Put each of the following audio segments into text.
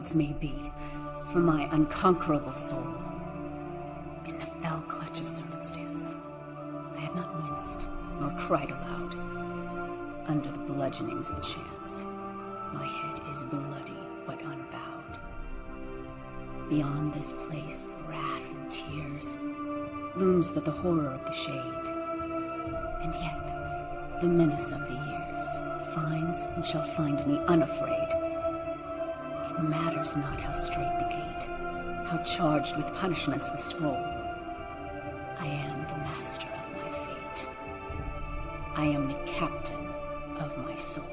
gods may be, for my unconquerable soul. In the fell clutch of circumstance, I have not winced nor cried aloud. Under the bludgeonings of chance, my head is bloody but unbowed. Beyond this place of wrath and tears looms but the horror of the shade. And yet, the menace of the years finds and shall find me unafraid. It matters not how straight the gate, how charged with punishments the scroll. I am the master of my fate. I am the captain of my soul.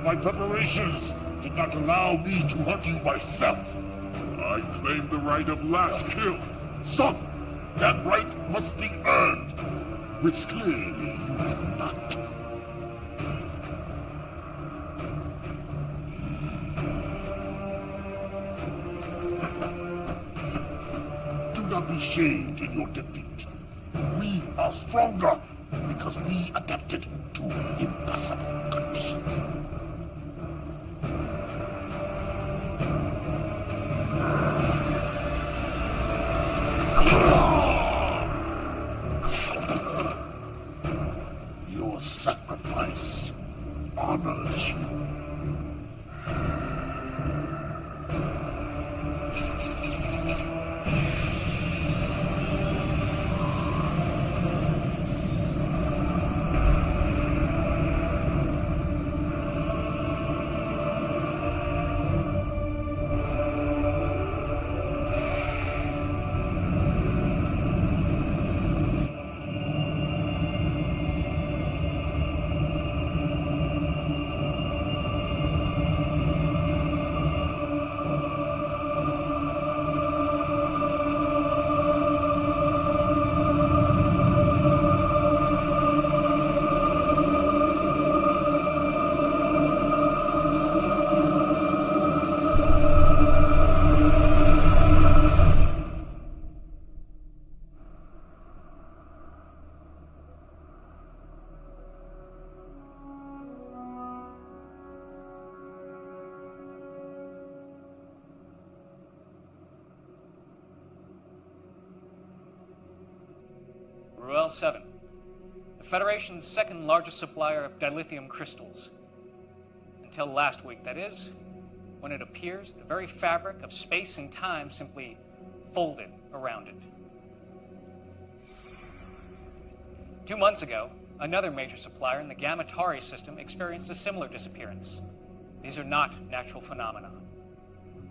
My preparations did not allow me to hunt you myself. I claim the right of last kill. Son, that right must be earned, which clearly you have not. Do not be shamed in your defeat. We are stronger because we adapted to impossible conditions. Your sacrifice honors you. Ruel 7, the Federation's second largest supplier of dilithium crystals. Until last week, that is, when it appears the very fabric of space and time simply folded around it. 2 months ago, another major supplier in the Gamma-Tauri system experienced a similar disappearance. These are not natural phenomena.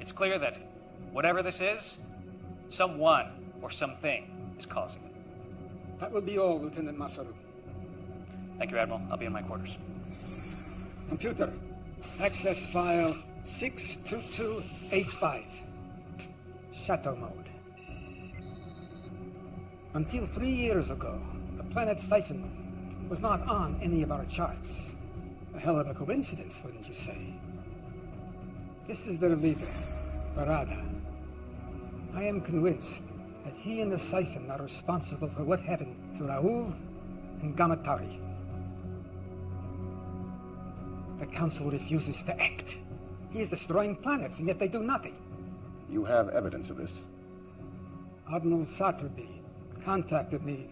It's clear that whatever this is, someone or something is causing it. That will be all, Lieutenant Masaru. Thank you, Admiral. I'll be in my quarters. Computer, access file 62285. Shadow mode. Until 3 years ago, the planet Siphon was not on any of our charts. A hell of a coincidence, wouldn't you say? This is their leader, Barada. I am convinced that he and the Siphon are responsible for what happened to Raoul and Gamma-Tauri. The Council refuses to act. He is destroying planets, and yet they do nothing. You have evidence of this? Admiral Satterby contacted me.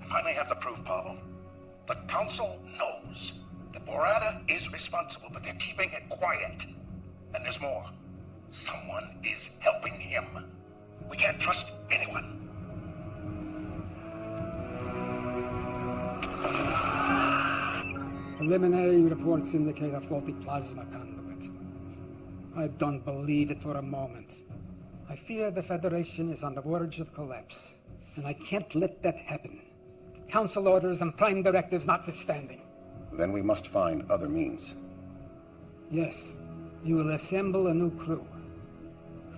If I may have the proof, Pavel. The Council knows. The Borada is responsible, but they're keeping it quiet. And there's more. Someone is helping him. We can't trust anyone. Preliminary reports indicate a faulty plasma conduit. I don't believe it for a moment. I fear the Federation is on the verge of collapse, and I can't let that happen. Council orders and prime directives notwithstanding. Then we must find other means. Yes, you will assemble a new crew.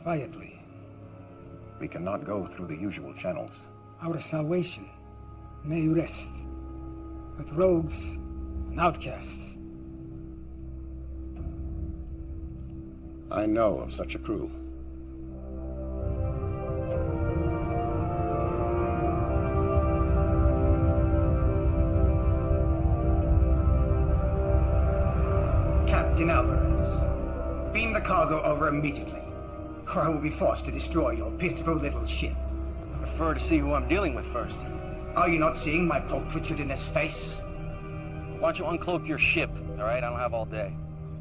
Quietly. We cannot go through the usual channels. Our salvation may rest with rogues and outcasts. I know of such a crew. Captain Alvarez, beam the cargo over immediately, or I will be forced to destroy your pitiful little ship. I prefer to see who I'm dealing with first. Are you not seeing my pulchritudinous face? Why don't you uncloak your ship, all right? I don't have all day.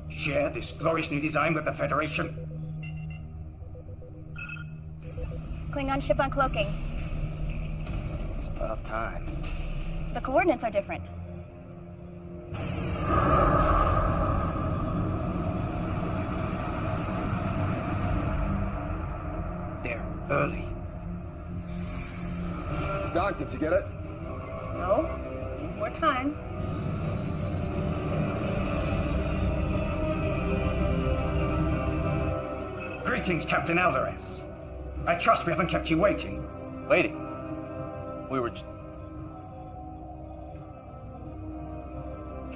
Share this glorious new design with the Federation? Klingon ship uncloaking. It's about time. The coordinates are different. They're early. Doc, did you get it? No. Need more time. Greetings, Captain Alvarez. I trust we haven't kept you waiting. Waiting? We were...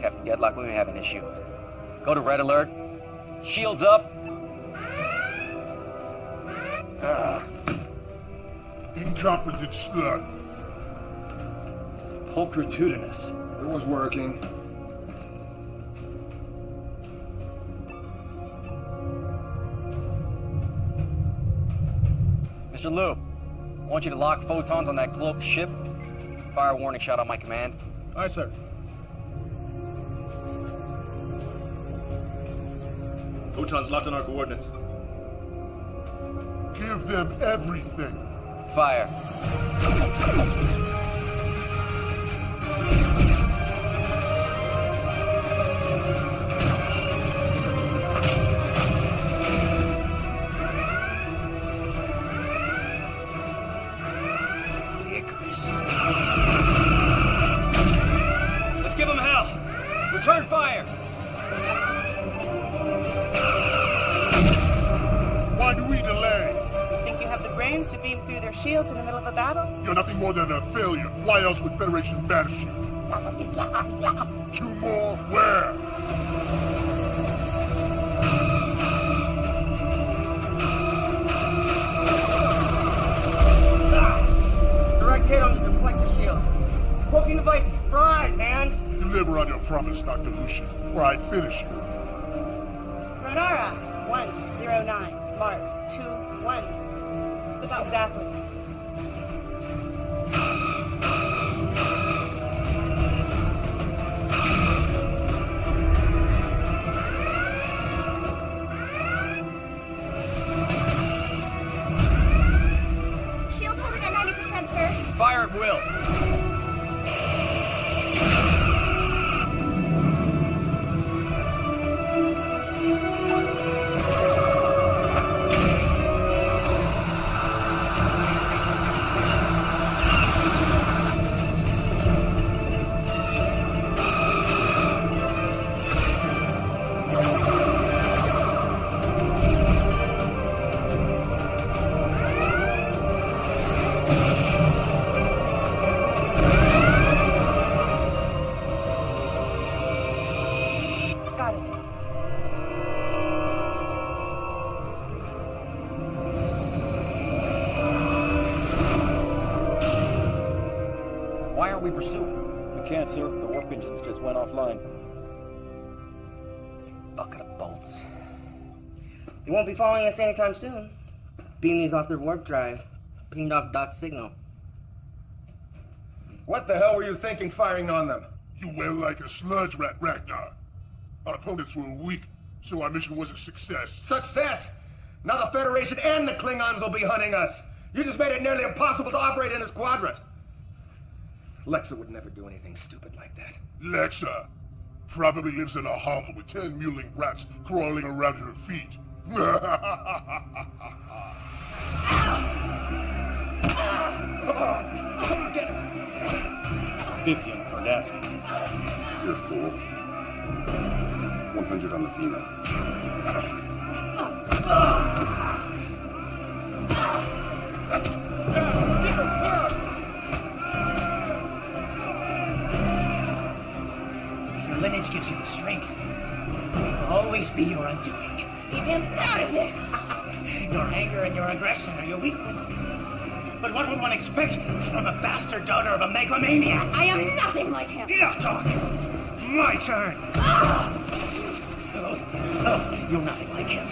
Captain Deadlock, we may have an issue. Go to red alert. Shields up. Incompetent slut. Pulchritudinous. It was working. Mr. Liu, I want you to lock photons on that cloaked ship. Fire a warning shot on my command. Aye, sir. Photons locked on our coordinates. Give them everything. Fire. Let's give them hell. Return fire. Why do we delay? You think you have the brains to beam through their shields in the middle of a battle? You're nothing more than a failure. Why else would Federation banish you? 2 more? Where? Direct hit on the deflector shield. Cloaking device is fried, man. Deliver on your promise, Dr. Lucian, or I finish you. Renara, 109. Mark, 21. Exactly. Shield holding at 90%, sir. Fire at will. Got it. Why aren't we pursuing? We can't, sir. The warp engines just went offline. Bucket of bolts. They won't be following us anytime soon. Beam these off their warp drive. Pinged off Doc's signal. What the hell were you thinking firing on them? You wail like a sludge rat, Ragnar. Our opponents were weak, so our mission was a success. Success! Now the Federation and the Klingons will be hunting us. You just made it nearly impossible to operate in this quadrant. Lexa would never do anything stupid like that. Lexa probably lives in a hovel with 10 mewling rats crawling around her feet. Get him. 50 on the Cardassian. You're a fool. 100 on the female. Your lineage gives you the strength. It will always be your undoing. Keep him out of this! Your anger and your aggression are your weakness. But what would one expect from a bastard daughter of a megalomaniac? I am nothing like him! Enough talk! My turn! Oh, you're nothing like him.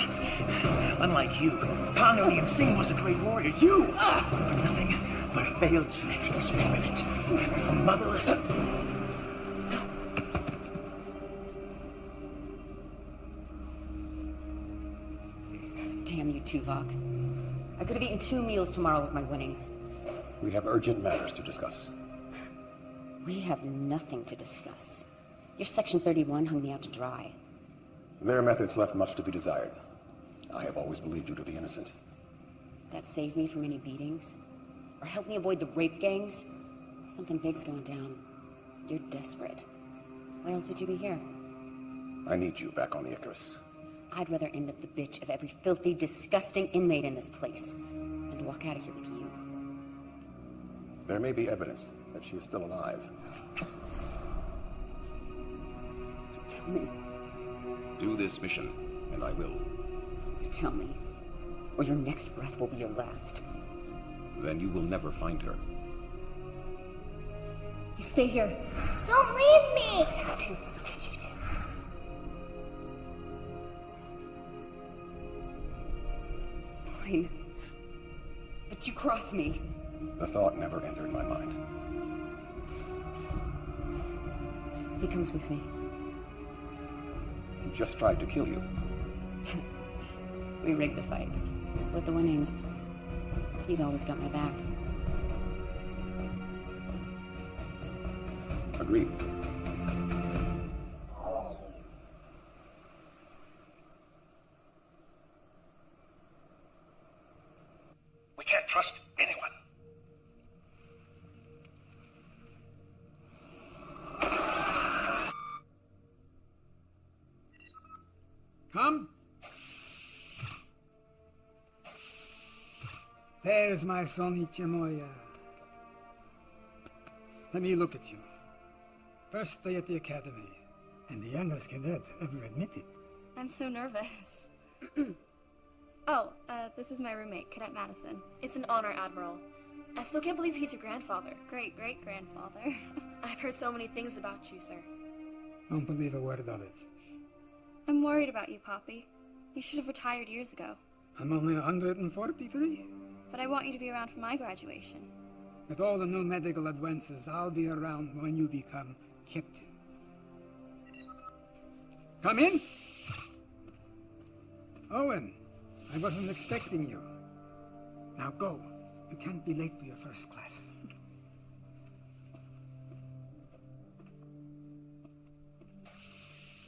Unlike you, Han William Singh was a great warrior. You are nothing but a failed genetic experiment. A motherless... Damn you, Tuvok. I could have eaten 2 meals tomorrow with my winnings. We have urgent matters to discuss. We have nothing to discuss. Your Section 31 hung me out to dry. Their methods left much to be desired. I have always believed you to be innocent. That saved me from any beatings? Or helped me avoid the rape gangs? Something big's going down. You're desperate. Why else would you be here? I need you back on the Icarus. I'd rather end up the bitch of every filthy, disgusting inmate in this place than walk out of here with you. There may be evidence that she is still alive. Tell me. Do this mission, and I will. Tell me, or your next breath will be your last. Then you will never find her. You stay here. Don't leave me! How do look at you do? Fine. But you cross me. The thought never entered my mind. He comes with me. He just tried to kill you. We rigged the fights. Split the winnings. He's always got my back. Agreed. We can't trust anyone. Come. There's my son Ichimoya. Let me look at you. First day at the academy, and the youngest cadet ever admitted. I'm so nervous. This is my roommate, Cadet Madison. It's an honor, Admiral. I still can't believe he's your grandfather. Great-great-grandfather. I've heard so many things about you, sir. Don't believe a word of it. I'm worried about you, Poppy. You should have retired years ago. I'm only 143. But I want you to be around for my graduation. With all the new medical advances, I'll be around when you become captain. Come in. Owen, I wasn't expecting you. Now go. You can't be late for your first class.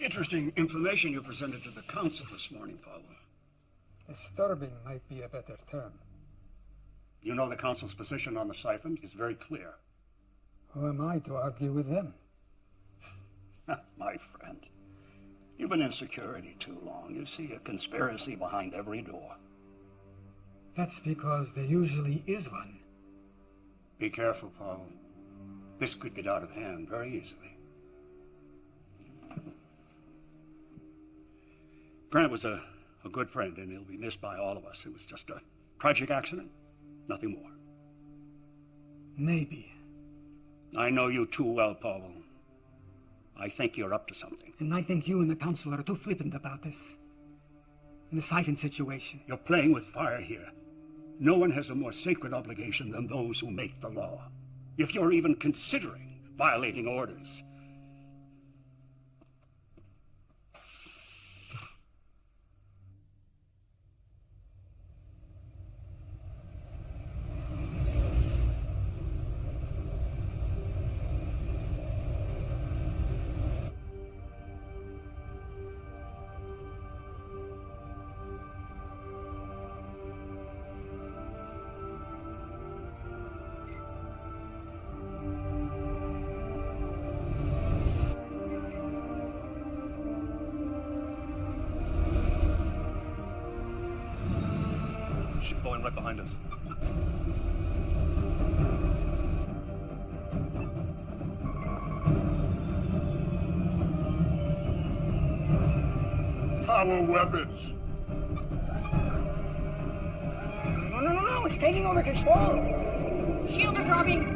Interesting information you presented to the council this morning, Paul. Disturbing might be a better term. You know the council's position on the siphon is very clear. Who am I to argue with them? My friend, you've been in security too long. You see a conspiracy behind every door. That's because there usually is one. Be careful, Paul. This could get out of hand very easily. Grant was a good friend, and he'll be missed by all of us. It was just a tragic accident, nothing more. Maybe. I know you too well, Paul. I think you're up to something. And I think you and the council are too flippant about this. In the siphon situation. You're playing with fire here. No one has a more sacred obligation than those who make the law. If you're even considering violating orders, Ship falling right behind us. Power weapons! No, it's taking over control! Shields are dropping!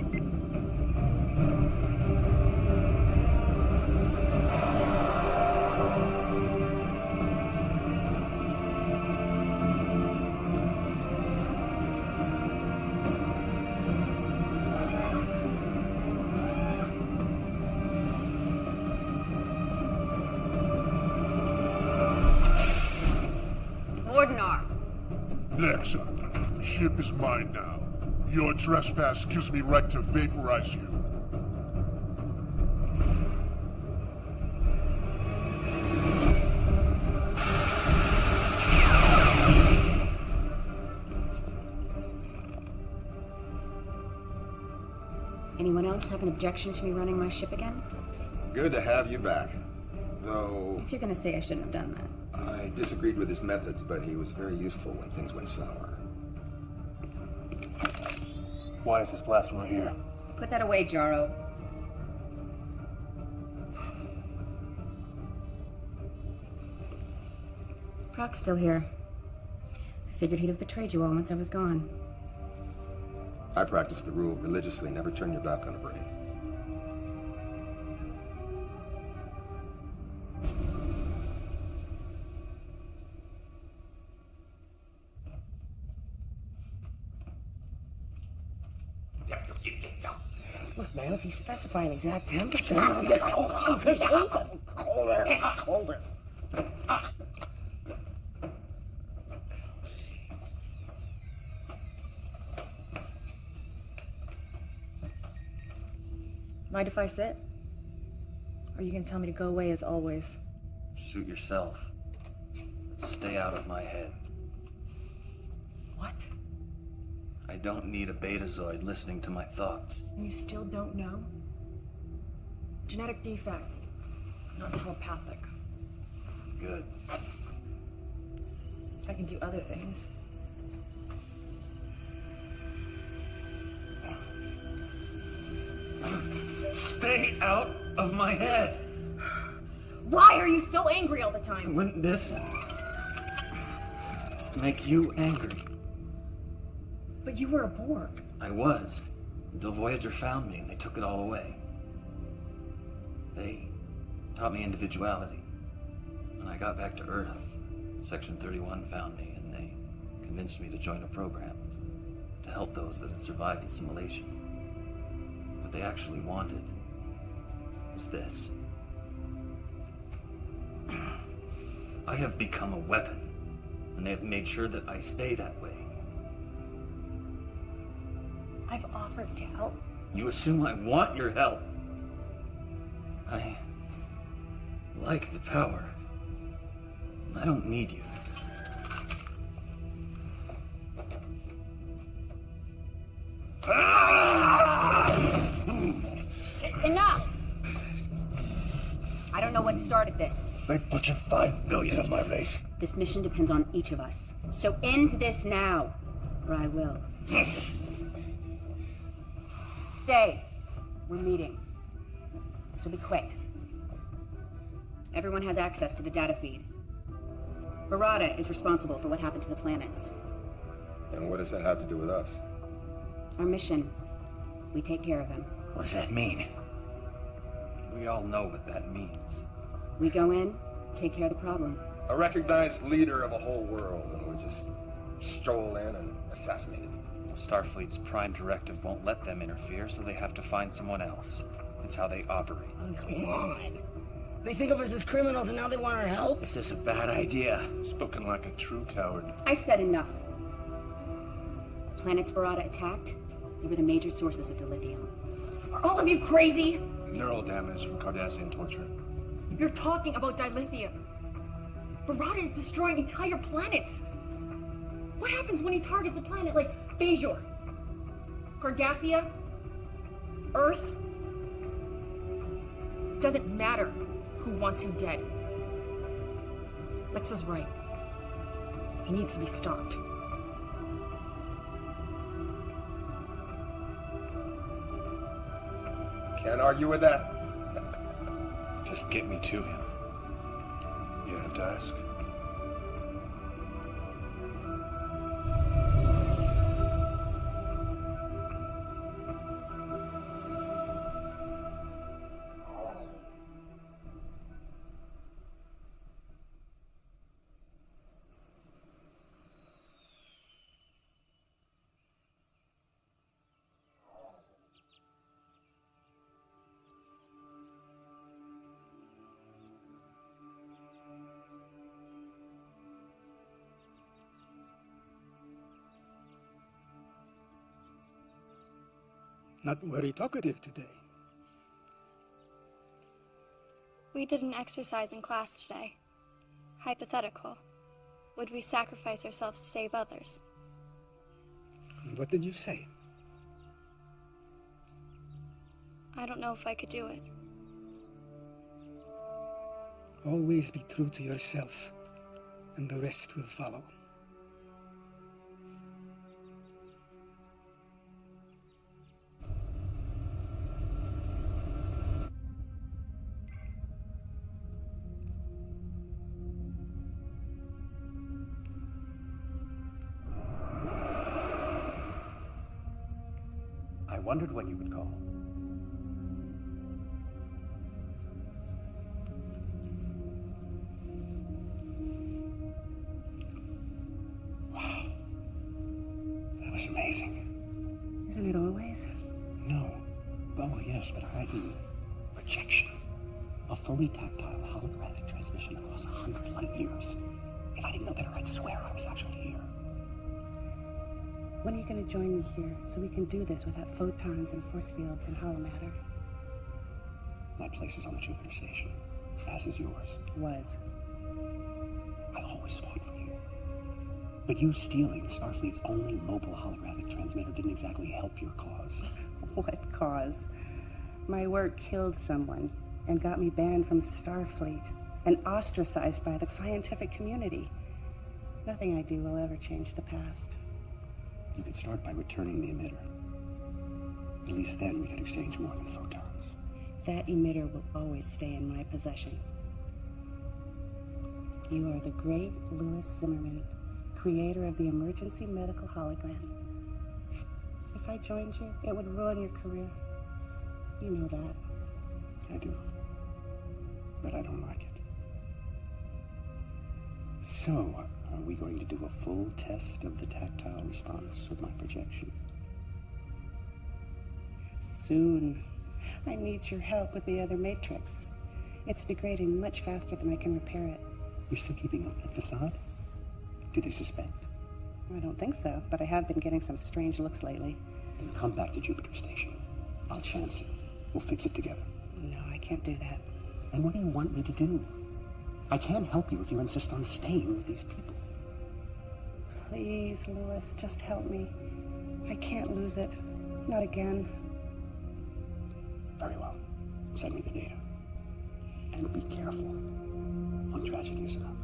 Lexa, ship is mine now. Your trespass gives me right to vaporize you. Anyone else have an objection to me running my ship again? Good to have you back. Though... If you're gonna say I shouldn't have done that. I disagreed with his methods, but he was very useful when things went sour. Why is this plasma here? Put that away, Jaro. Proc's still here. I figured he'd have betrayed you all once I was gone. I practice the rule religiously, never turn your back on a brain. Look, man, if you specify an exact temperature, I'll get colder. Mind if I sit? Or you can tell me to go away as always? Suit yourself. But stay out of my head. What? I don't need a betazoid listening to my thoughts. And you still don't know? Genetic defect. Not telepathic. Good. I can do other things. Stay out of my head! Why are you so angry all the time? Wouldn't this make you angry? But you were a Borg. I was. Until Voyager found me and they took it all away. They taught me individuality. When I got back to Earth, Section 31 found me and they convinced me to join a program to help those that had survived assimilation. What they actually wanted was this. I have become a weapon, and they have made sure that I stay that way. I've offered to help. You assume I want your help. I like the power. I don't need you. Enough! I don't know what started this. They butchered 5 million of my race. This mission depends on each of us. So end this now, or I will. Stay. We're meeting. This will be quick. Everyone has access to the data feed. Barada is responsible for what happened to the planets. And what does that have to do with us? Our mission. We take care of him. What does that mean? We all know what that means. We go in, take care of the problem. A recognized leader of a whole world, and we just stroll in and assassinate him. Starfleet's prime directive won't let them interfere, so they have to find someone else. It's how they operate. Oh, come on. They think of us as criminals and now they want our help? Is this a bad idea? Spoken like a true coward. I said enough. The planets Barada attacked, they were the major sources of dilithium. Are all of you crazy? Neural damage from Cardassian torture. You're talking about dilithium. Barada is destroying entire planets. What happens when he targets a planet like Bajor? Cardassia? Earth? Doesn't matter who wants him dead. Lexa's right. He needs to be stopped. Can't argue with that. Just get me to him. You have to ask. Not very talkative today. We did an exercise in class today. Hypothetical. Would we sacrifice ourselves to save others? What did you say? I don't know if I could do it. Always be true to yourself, and the rest will follow. I wondered when you would call. Wow. That was amazing. Isn't it always? No. Well, yes, but i.e. projection. A fully tactile holographic transmission across 100 light years. If I didn't know better, I'd swear I was actually here. When are you going to join me here so we can do this without photons and force fields and hollow matter? My place is on the Jupiter station, as is yours. Was. I always fought for you. But you stealing Starfleet's only mobile holographic transmitter didn't exactly help your cause. What cause? My work killed someone and got me banned from Starfleet and ostracized by the scientific community. Nothing I do will ever change the past. You could start by returning the emitter. At least then we could exchange more than photons. That emitter will always stay in my possession. You are the great Louis Zimmerman, creator of the emergency medical hologram. If I joined you, it would ruin your career. You know that. I do. But I don't like it. So, are we going to do a full test of the tactile response of my projection? Soon. I need your help with the other matrix. It's degrading much faster than I can repair it. You're still keeping up that facade? Do they suspect? I don't think so, but I have been getting some strange looks lately. Then come back to Jupiter Station. I'll chance it. We'll fix it together. No, I can't do that. Then what do you want me to do? I can't help you if you insist on staying with these people. Please, Louis, just help me. I can't lose it. Not again. Very well. Send me the data. And be careful. One tragedy is enough.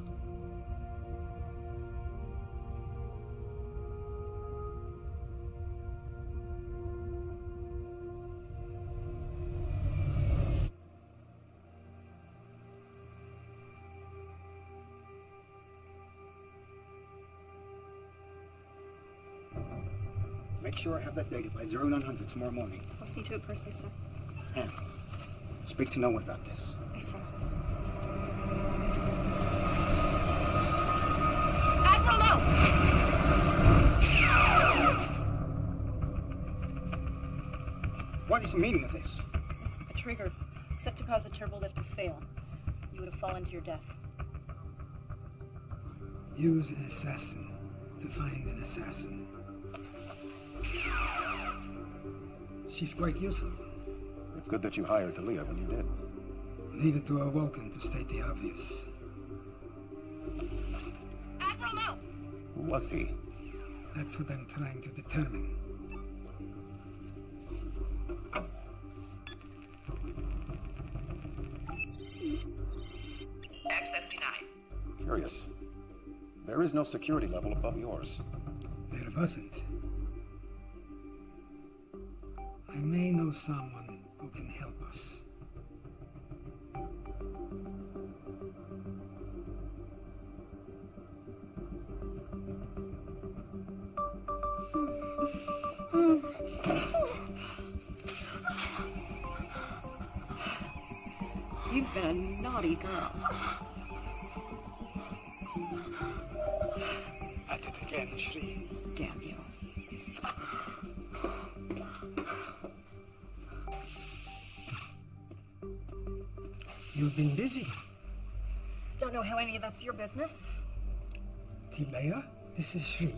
Make sure I have that data by 0900 tomorrow morning. I'll see to it personally, sir. And speak to no one about this. Yes, sir. Admiral, no! What is the meaning of this? It's a trigger set to cause the turbo lift to fail. You would have fallen to your death. Use an assassin to find an assassin. She's quite useful. It's good that you hired Talia when you did. Needed to awoken to state the obvious. Admiral, no! Who was he? That's what I'm trying to determine. Access denied. Curious. There is no security level above yours. There wasn't. I may know someone who can help You've been a naughty girl. At it again, Shri. Damn you. You've been busy. Don't know how any of that's your business. Tilea, this is Shri.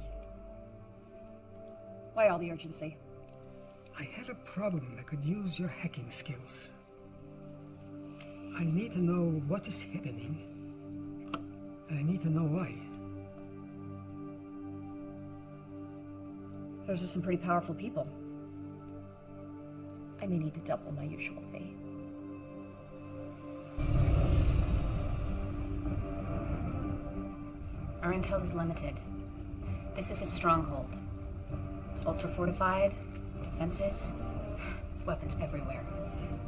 Why all the urgency? I had a problem that could use your hacking skills. I need to know what is happening. I need to know why. Those are some pretty powerful people. I may need to double my usual fee. Our intel is limited. This is a stronghold. It's ultra-fortified, defenses, there's weapons everywhere.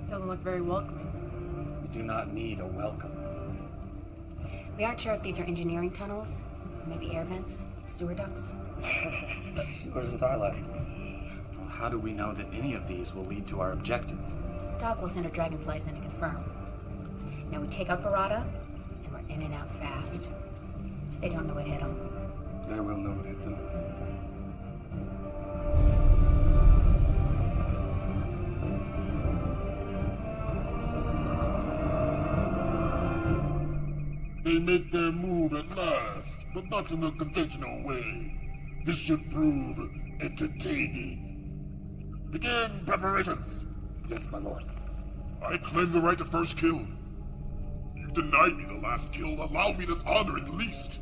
Doesn't look very welcoming. We do not need a welcome. We aren't sure if these are engineering tunnels, maybe air vents, sewer ducts. Sewers with our luck. Well, how do we know that any of these will lead to our objective? Doc will send her dragonflies in to confirm. Now we take out Barada, and we're in and out fast. So they don't know what hit them. They will know what hit them. They make their move at last, but not in a conventional way. This should prove entertaining. Begin preparations. Yes, my lord. I claim the right to first kill. You denied me the last kill. Allow me this honor at least.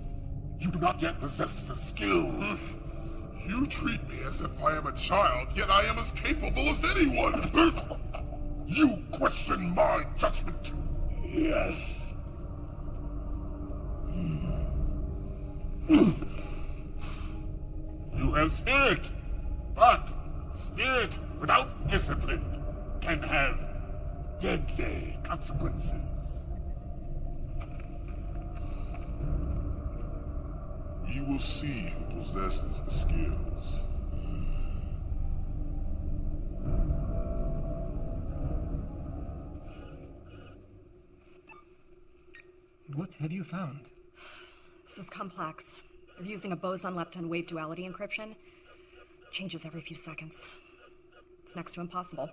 You do not yet possess the skills. You treat me as if I am a child, yet I am as capable as anyone. You question my judgment. Yes. You have spirit, but spirit without discipline can have deadly consequences. You will see who possesses the skills. What have you found? This is complex. They're using a boson-lepton wave duality encryption. Changes every few seconds. It's next to impossible.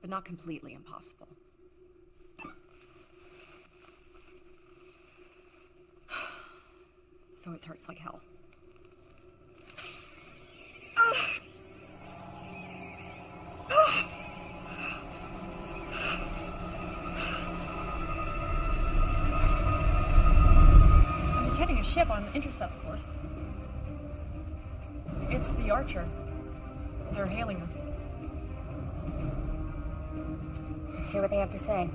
But not completely impossible. This always hurts like hell. I'm detecting a ship on intercept course. It's the Archer. They're hailing us. Let's hear what they have to say.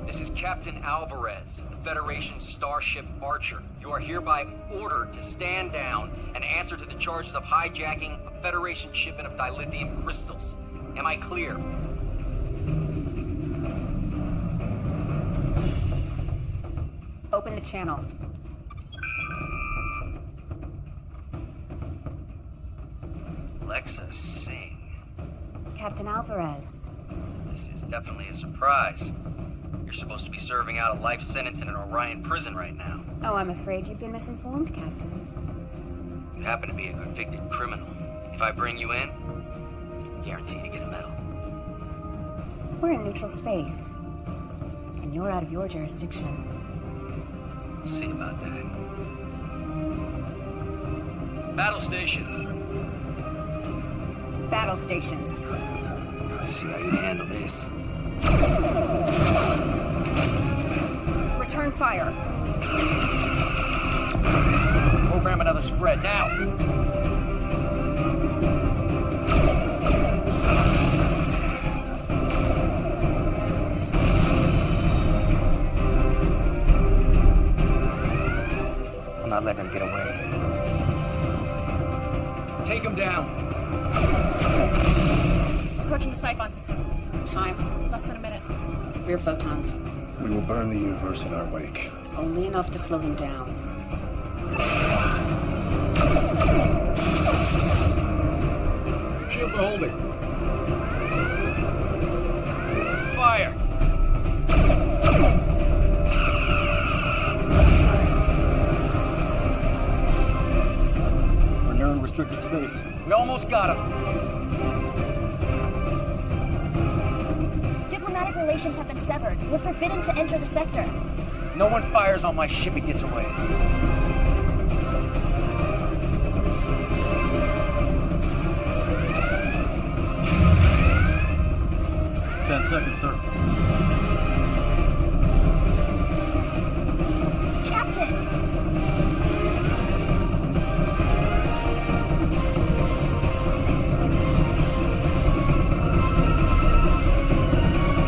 This is Captain Alvarez, the Federation Starship Archer. You are hereby ordered to stand down and answer to the charges of hijacking a Federation shipment of dilithium crystals. Am I clear? Open the channel. Alexa Singh. Captain Alvarez. This is definitely a surprise. You're supposed to be serving out a life sentence in an Orion prison right now. Oh, I'm afraid you've been misinformed, Captain. You happen to be a convicted criminal. If I bring you in, guarantee to get a medal. We're in neutral space. And you're out of your jurisdiction. We'll see about that. Battle stations. Battle stations. Let's see how you handle this. Return fire. Program another spread now. I'm not letting him get away. Take him down. Approaching the siphon system. Time. Less than a minute. Rear photons. We will burn the universe in our wake. Only enough to slow him down. Shields are holding. restricted space. We almost got him. Diplomatic relations have been severed. We're forbidden to enter the sector. No one fires on my ship, it gets away. Ten seconds, sir. Captain!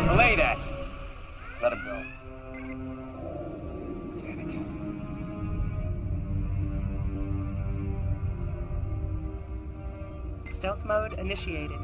Relay that. Let him go. Damn it. Stealth mode initiated.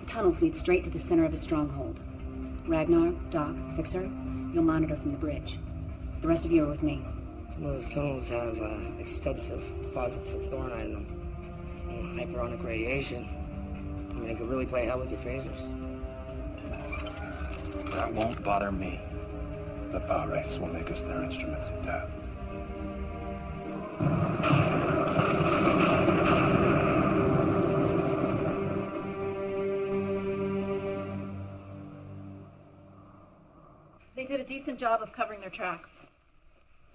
Tunnels lead straight to the center of his stronghold. Ragnar, Doc, Fixer, you'll monitor from the bridge. The rest of you are with me. Some of those tunnels have extensive deposits of thornite in them. Hyperonic radiation. I mean, it could really play hell with your phasers. That won't bother me. The power wraiths will make us their instruments of death. They did a decent job of covering their tracks.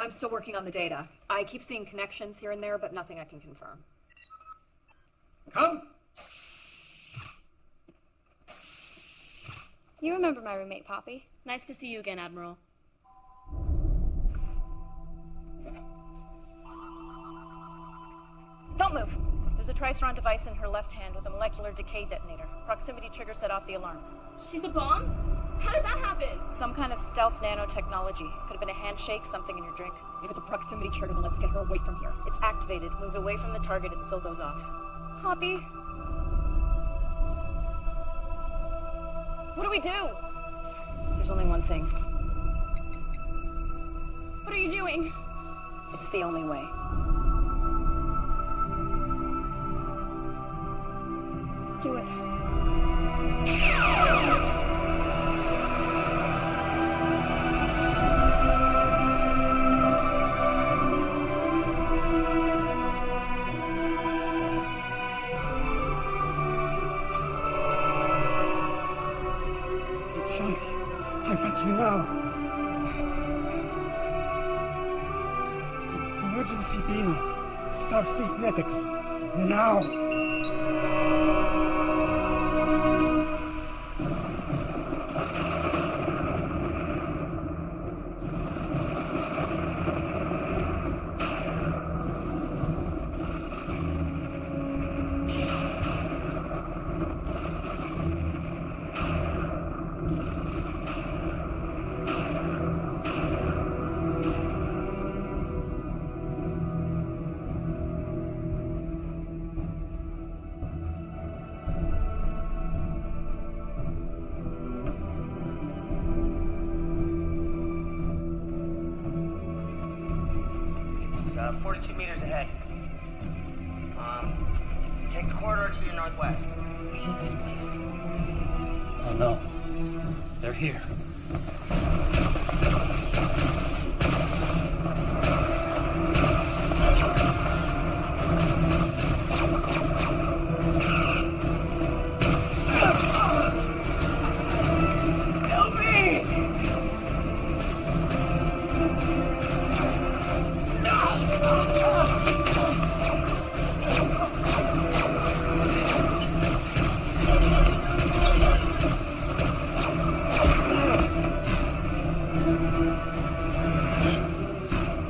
I'm still working on the data. I keep seeing connections here and there, but nothing I can confirm. Come! You remember my roommate, Poppy? Nice to see you again, Admiral. Don't move. There's a Triceron device in her left hand with a molecular decay detonator. Proximity trigger set off the alarms. She's a bomb? How did that happen? Some kind of stealth nanotechnology. Could have been a handshake, something in your drink. If it's a proximity trigger, then let's get her away from here. It's activated. Move it away from the target, it still goes off. Poppy? What do we do? There's only one thing. What are you doing? It's the only way. Do it. Sonic, I beg you now. Emergency beam up. Starfleet medical. Now! Take the corridor to your northwest. We hit this place. Oh no. They're here. Help me!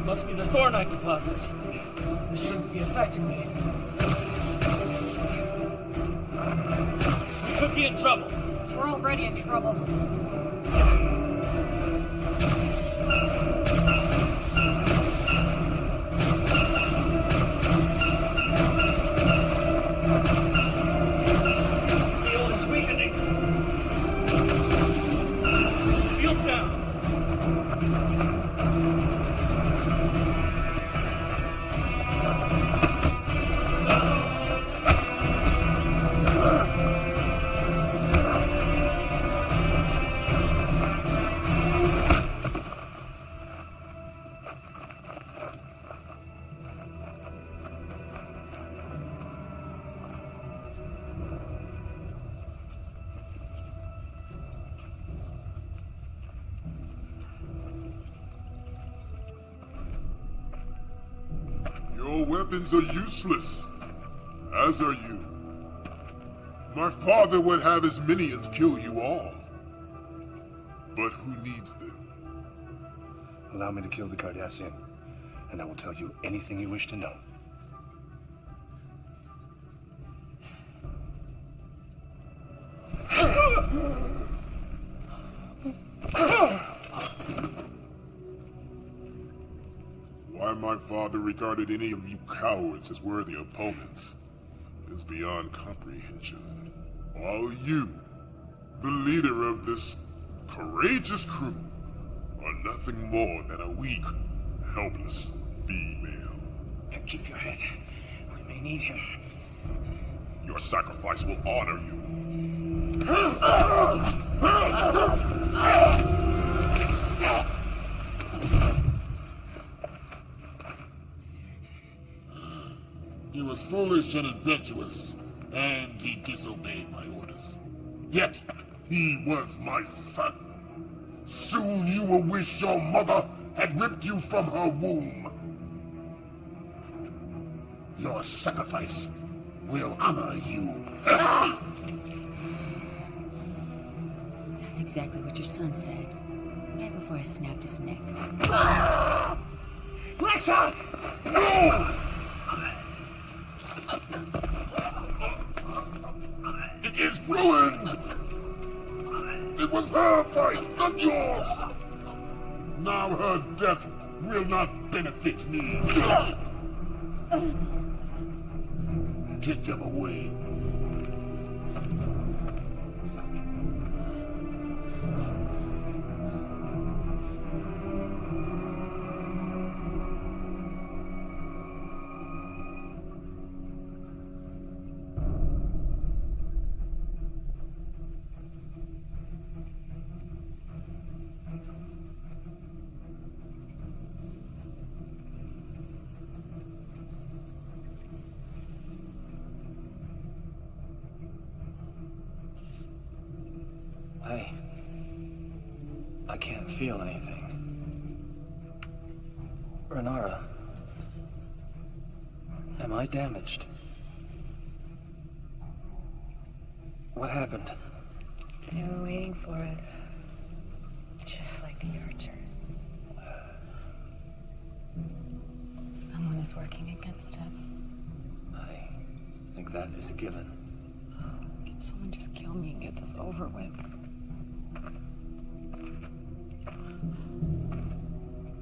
Must be the thornite deposits. This shouldn't be affecting me. We could be in trouble. We're already in trouble. Field is weakening. Field down. Your weapons are useless, as are you. My father would have his minions kill you all. But who needs them? Allow me to kill the Cardassian, and I will tell you anything you wish to know. Why my father regarded any of you cowards as worthy opponents is beyond comprehension. While you, the leader of this courageous crew, are nothing more than a weak, helpless female. And keep your head. We may need him. Your sacrifice will honor you. He was foolish and impetuous, and he disobeyed my orders. Yet, he was my son. Soon you will wish your mother had ripped you from her womb. Your sacrifice will honor you. That's exactly what your son said, right before I snapped his neck. Lexa! It is ruined! It was her fight, not yours! Now her death will not benefit me. Take them away. I can't feel anything. Renara, am I damaged? What happened? They were waiting for us. Just like the Archer. Someone is working against us. I think that is a given. Can someone just kill me and get this over with?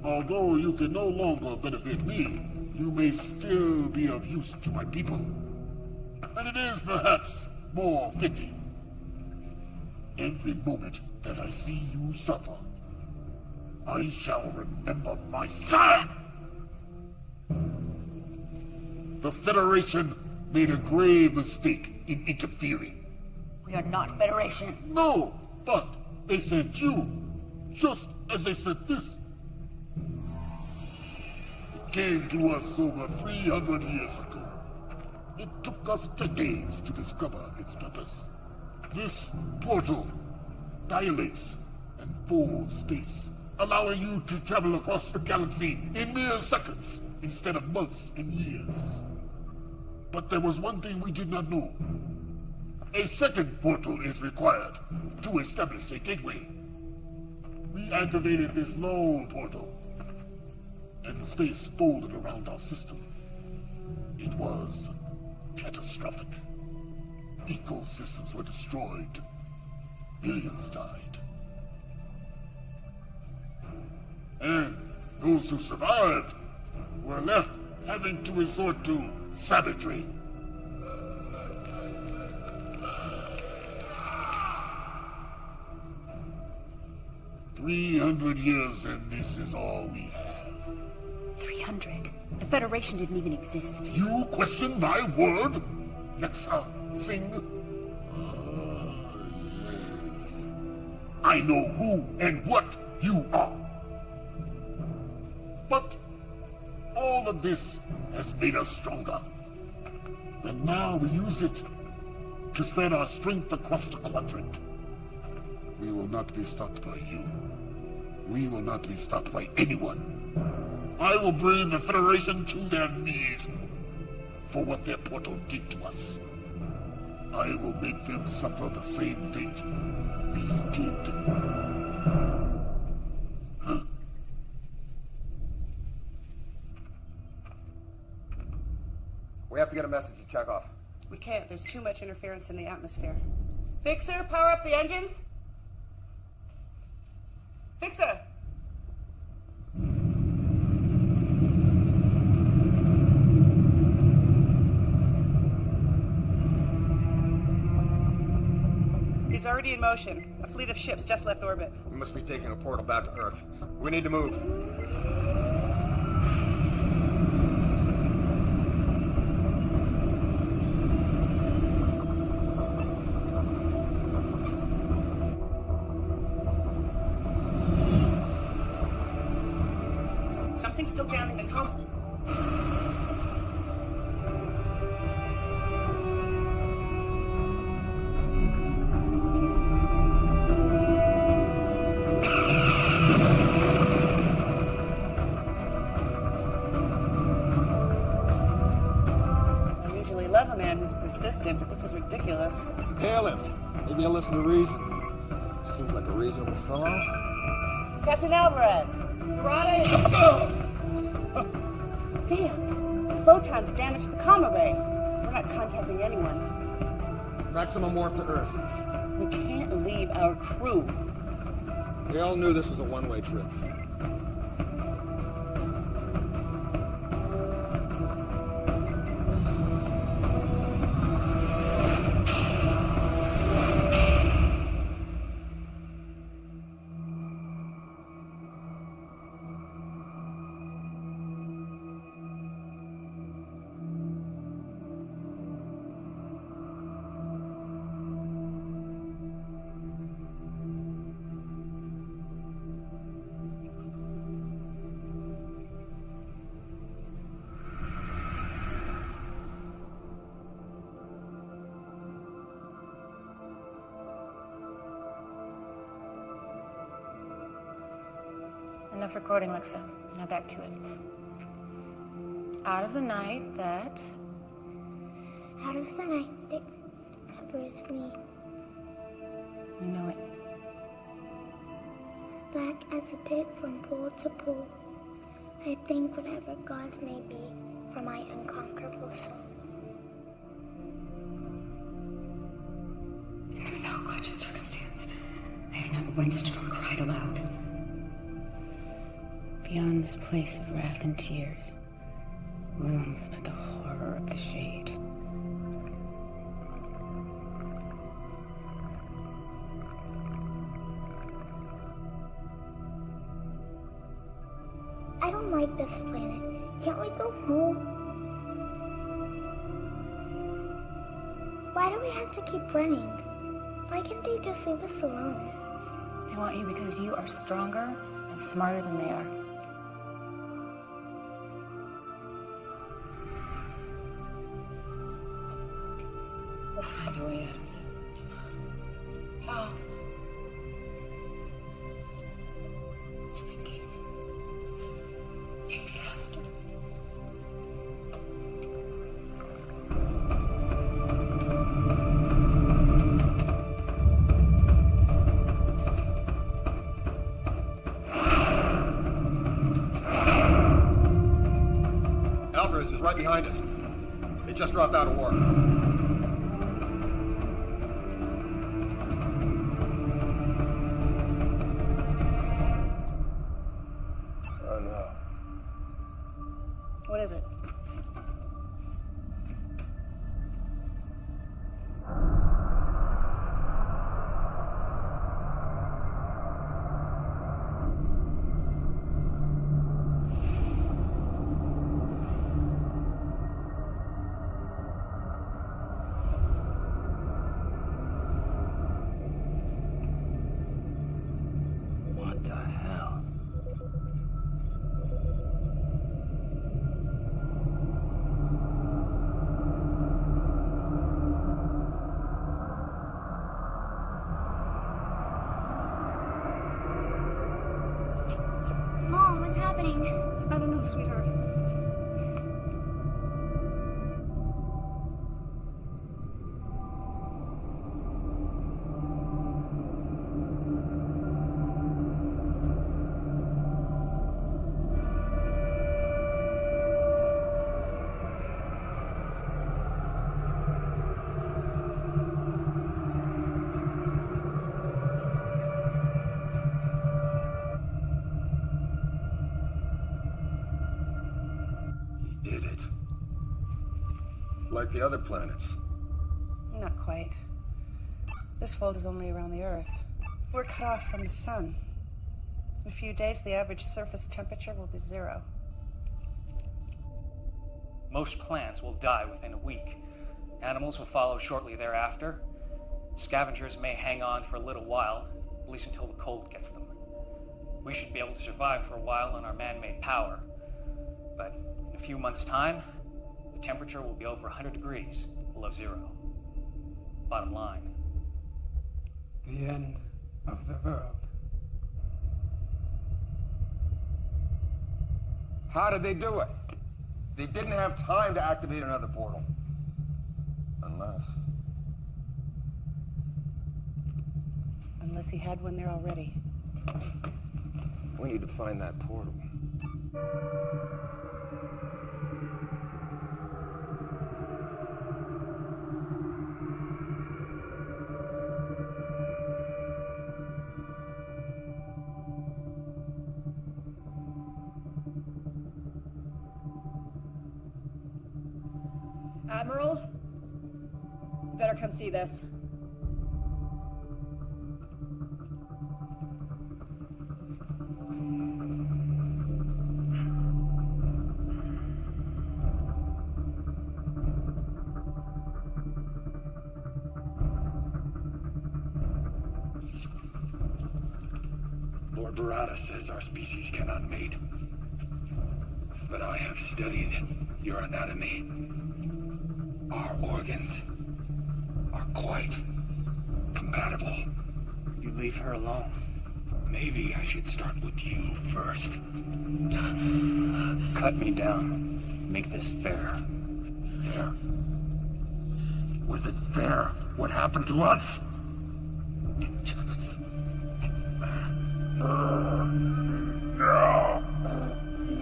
Although you can no longer benefit me, you may still be of use to my people. And it is perhaps more fitting. Every moment that I see you suffer, I shall remember my son! The Federation made a grave mistake in interfering. We are not Federation. No, but they sent you, just as they sent this. It came to us over 300 years ago. It took us decades to discover its purpose. This portal dilates and folds space, allowing you to travel across the galaxy in mere seconds instead of months and years. But there was one thing we did not know. A second portal is required to establish a gateway. We activated this lone portal, and space folded around our system. It was catastrophic. Ecosystems were destroyed. Millions died. And those who survived were left having to resort to savagery. "300 years, and this is all we have." 300? The Federation didn't even exist. You question my word? Lexa, sing. Yes. I know who and what you are. But all of this has made us stronger. And now we use it to spread our strength across the quadrant. We will not be stopped by you. We will not be stopped by anyone. I will bring the Federation to their knees for what their portal did to us. I will make them suffer the same fate we did. Huh? We have to get a message to check off. We can't. There's too much interference in the atmosphere. Fixer, power up the engines. Fixer! He's already in motion. A fleet of ships just left orbit. We must be taking a portal back to Earth. We need to move. Something's still jamming the comm. I usually love a man who's persistent, but this is ridiculous. Hail him. Maybe he'll listen to reason. Seems like a reasonable fellow. Captain Alvarez! Rada is... Damn! The photons damaged the comm array. We're not contacting anyone. Maximum warp to Earth. We can't leave our crew. They all knew this was a one-way trip. Enough recording, Lexa. Now back to it. Out of the night that... Out of the night that covers me. You know it. Black as a pit from pole to pole. I thank whatever gods may be for my unconquerable soul. In the fell clutch of circumstance, I have not winced nor cried aloud. Beyond this place of wrath and tears, looms but the horror of the shade. I don't like this planet. Can't we go home? Why do we have to keep running? Why can't they just leave us alone? They want you because you are stronger and smarter than they are. We'll find a way out of this. How? It's thinking. Think faster. Alvarez is right behind us. They just dropped out of war. Oh no. What is it? What the hell? Mom, what's happening? I don't know, sweetheart. Did it. Like the other planets. Not quite. This fold is only around the Earth. We're cut off from the sun. In a few days, the average surface temperature will be 0. Most plants will die within a week. Animals will follow shortly thereafter. Scavengers may hang on for a little while, at least until the cold gets them. We should be able to survive for a while on our man-made power. But in a few months' time, the temperature will be over 100 degrees below 0. Bottom line. The end of the world. How did they do it? They didn't have time to activate another portal. Unless he had one there already. We need to find that portal. Admiral, you better come see this. Lord Barada says our species cannot mate. But I have studied your anatomy. Our organs are quite compatible. You leave her alone. Maybe I should start with you first. Cut me down. Make this fair. Fair? Was it fair what happened to us? Now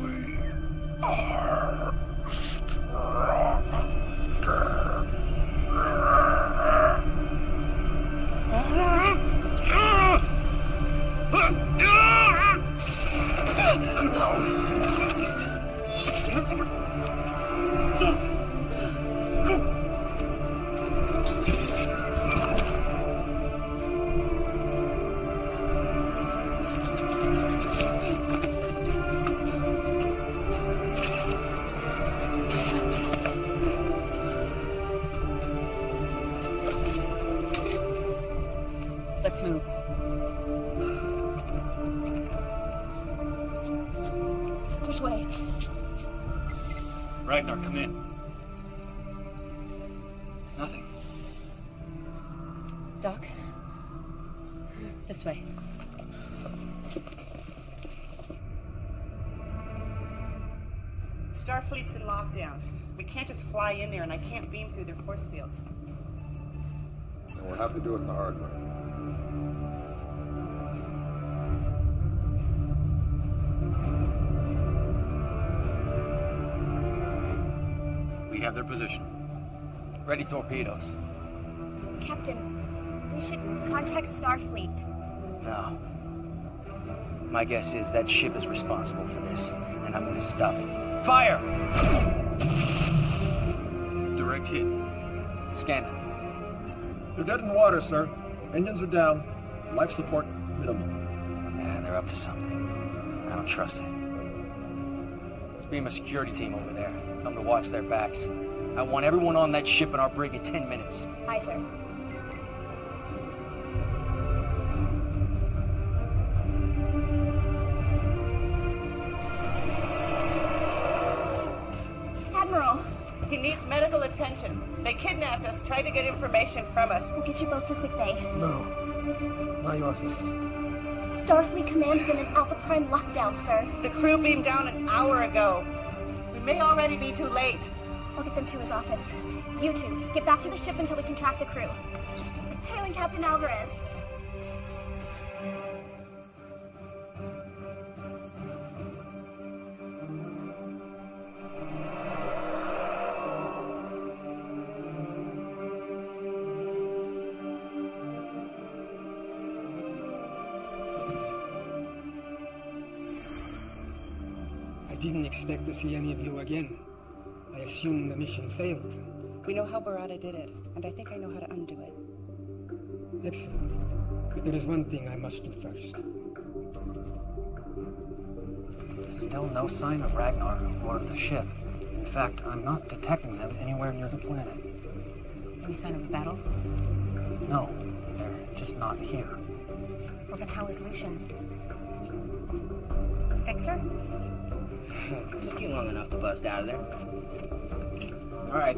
we are Ragnar, come in. Nothing. Doc? This way. Starfleet's in lockdown. We can't just fly in there, and I can't beam through their force fields. Then we'll have to do it the hard way. We have their position. Ready torpedoes. Captain, we should contact Starfleet. No. My guess is that ship is responsible for this, and I'm gonna stop it. Fire! Direct hit. Scan them. They're dead in the water, sir. Engines are down. Life support minimal. Yeah, they're up to something. I don't trust it. Let's beam a security team over there. Tell them to watch their backs. I want everyone on that ship and our brig in 10 minutes. Aye, sir. Admiral! He needs medical attention. They kidnapped us, tried to get information from us. We'll get you both to sick bay. No. My office. Starfleet Command is in an Alpha Prime lockdown, sir. The crew beamed down an hour ago. We may already be too late. I'll get them to his office. You two, get back to the ship until we can track the crew. Hailing Captain Alvarez. I didn't expect to see any of you again. I assume the mission failed. We know how Barada did it, and I think I know how to undo it. Excellent. But there is one thing I must do first. Still no sign of Ragnar or of the ship. In fact, I'm not detecting them anywhere near the planet. Any sign of a battle? No, they're just not here. Well, then how is Lucian? Fixer? Took you long enough to bust out of there. All right.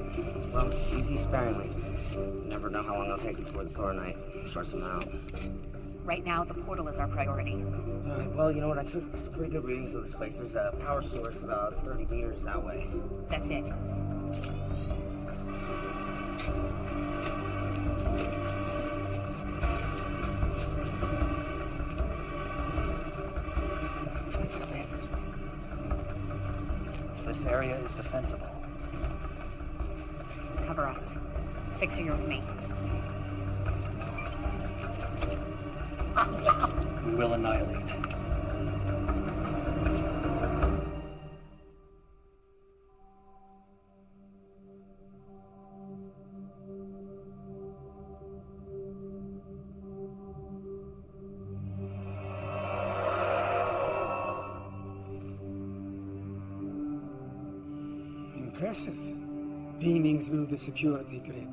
Well, use these sparingly. You never know how long it'll take before the Thoronite sorts them out. Right now, the portal is our priority. All right. Well, you know what? I took some pretty good readings of this place. There's a power source about 30 meters that way. That's it. This area is defensible. Cover us. Fixer, you're with me. We will annihilate. Impressive. Beaming through the security grid.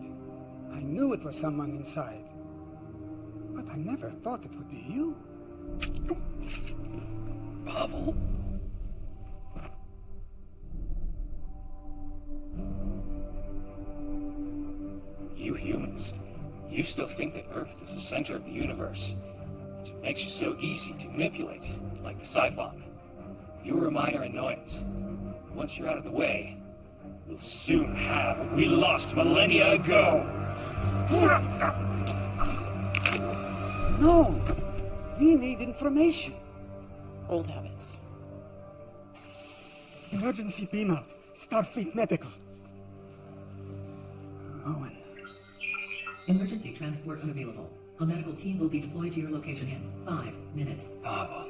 I knew it was someone inside. But I never thought it would be you. Pavel? You humans, you still think that Earth is the center of the universe. It makes you so easy to manipulate, like the Siphon. You were a minor annoyance. Once you're out of the way, we'll soon have what we lost millennia ago. No! We need information. Old habits. Emergency beam out. Starfleet Medical. Owen. Emergency transport unavailable. A medical team will be deployed to your location in 5 minutes. Pavel,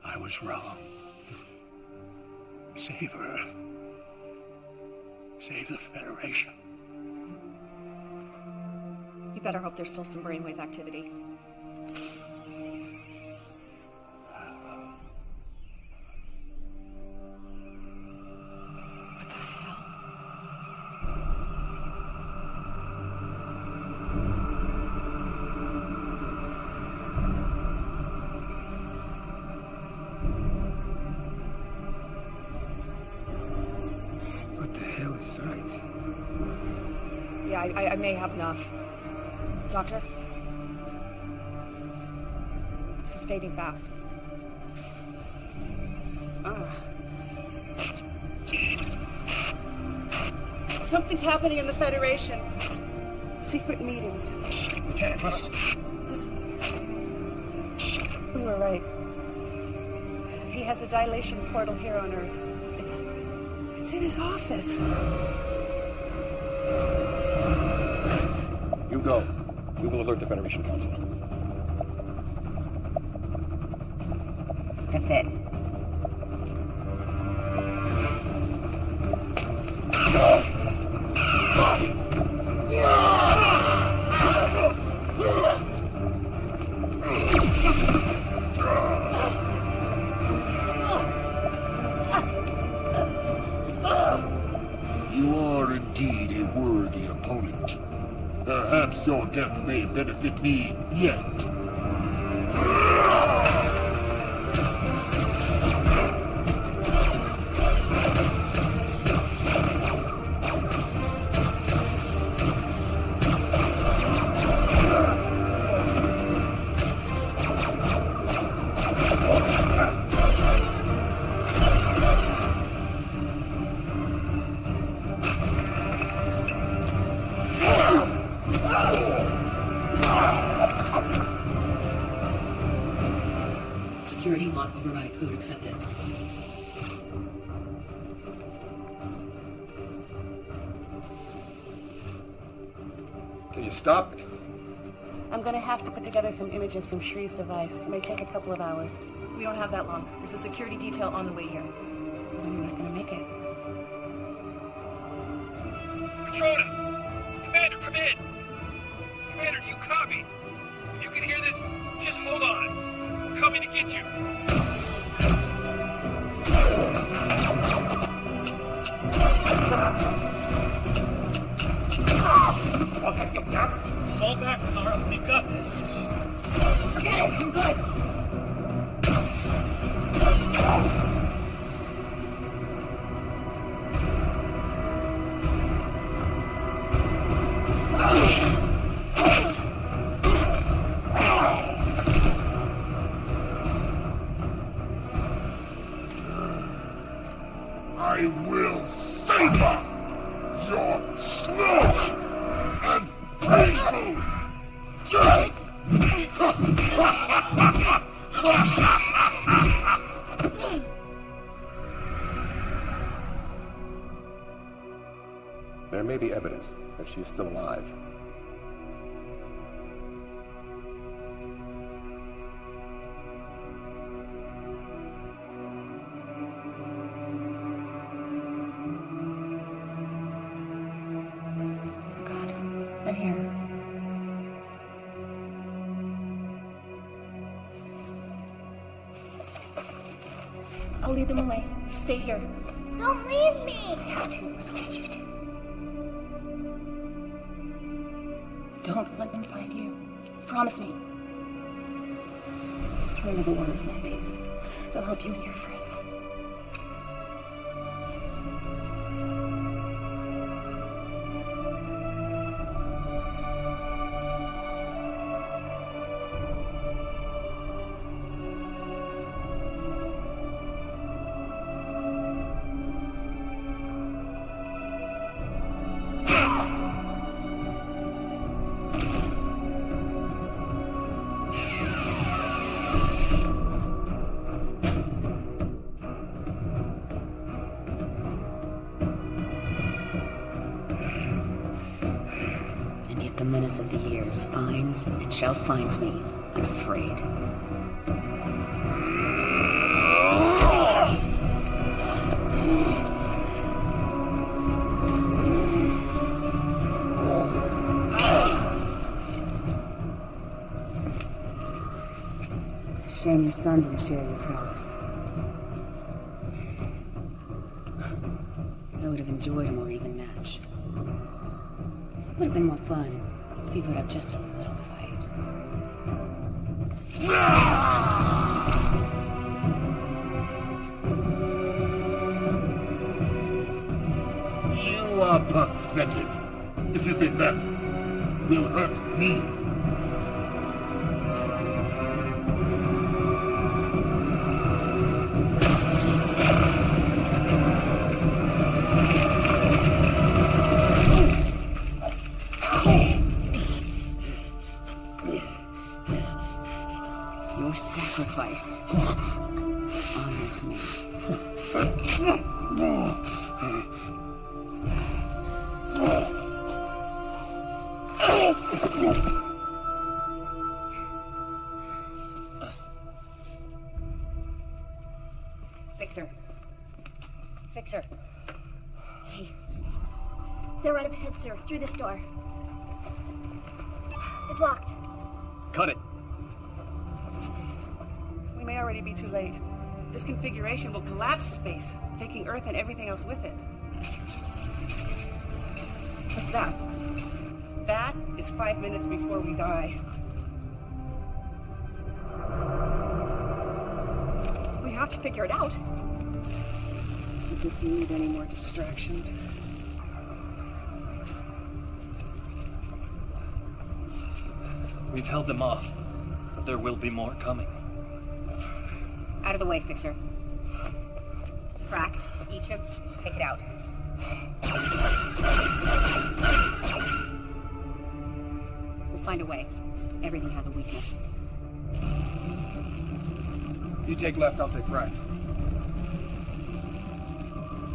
I was wrong. Save Earth. Save the Federation. You better hope there's still some brainwave activity. What the hell? Yeah, I may have enough. Doctor? This is fading fast. Something's happening in the Federation. Secret meetings. We can't trust. We were right. He has a dilation portal here on Earth. It's in his office. You go. We will alert the Federation Council. That's it. You are indeed a worthy opponent. Perhaps your death may benefit me yet. Security lock override code accepted. Can you stop? I'm gonna have to put together some images from Shree's device. It may take a couple of hours. We don't have that long. There's a security detail on the way here. Then you're not gonna make it. Patrona! Commander, come in! Commander, do you copy? If you can hear this, just hold on. We're coming to get you. Fall back, Carl. We got this. Okay, I'm good. I will savor your slow and painful death! There may be evidence that she is still alive. They're here. I'll lead them away. You stay here. Don't leave me! I have to. I need you to. Don't let them find you. Promise me. Just remember the words, my baby. They'll help you and your friend. The menace of the years finds and shall find me unafraid. It's a shame your son didn't share your promise. I would have enjoyed a more even match. It would have been more fun if you put up just a little fight. You are pathetic. if you think that will hurt me. Your sacrifice honors me. Fixer. Fixer. Hey. They're right up ahead, sir. Through this door. It's locked. Cut it. We may already be too late. This configuration will collapse space, taking Earth and everything else with it. What's that? That is 5 minutes before we die. We have to figure it out. As if we need any more distractions. We've held them off, but there will be more coming. Out of the way, Fixer. Crack, each him, take it out. We'll find a way. Everything has a weakness. You take left, I'll take right.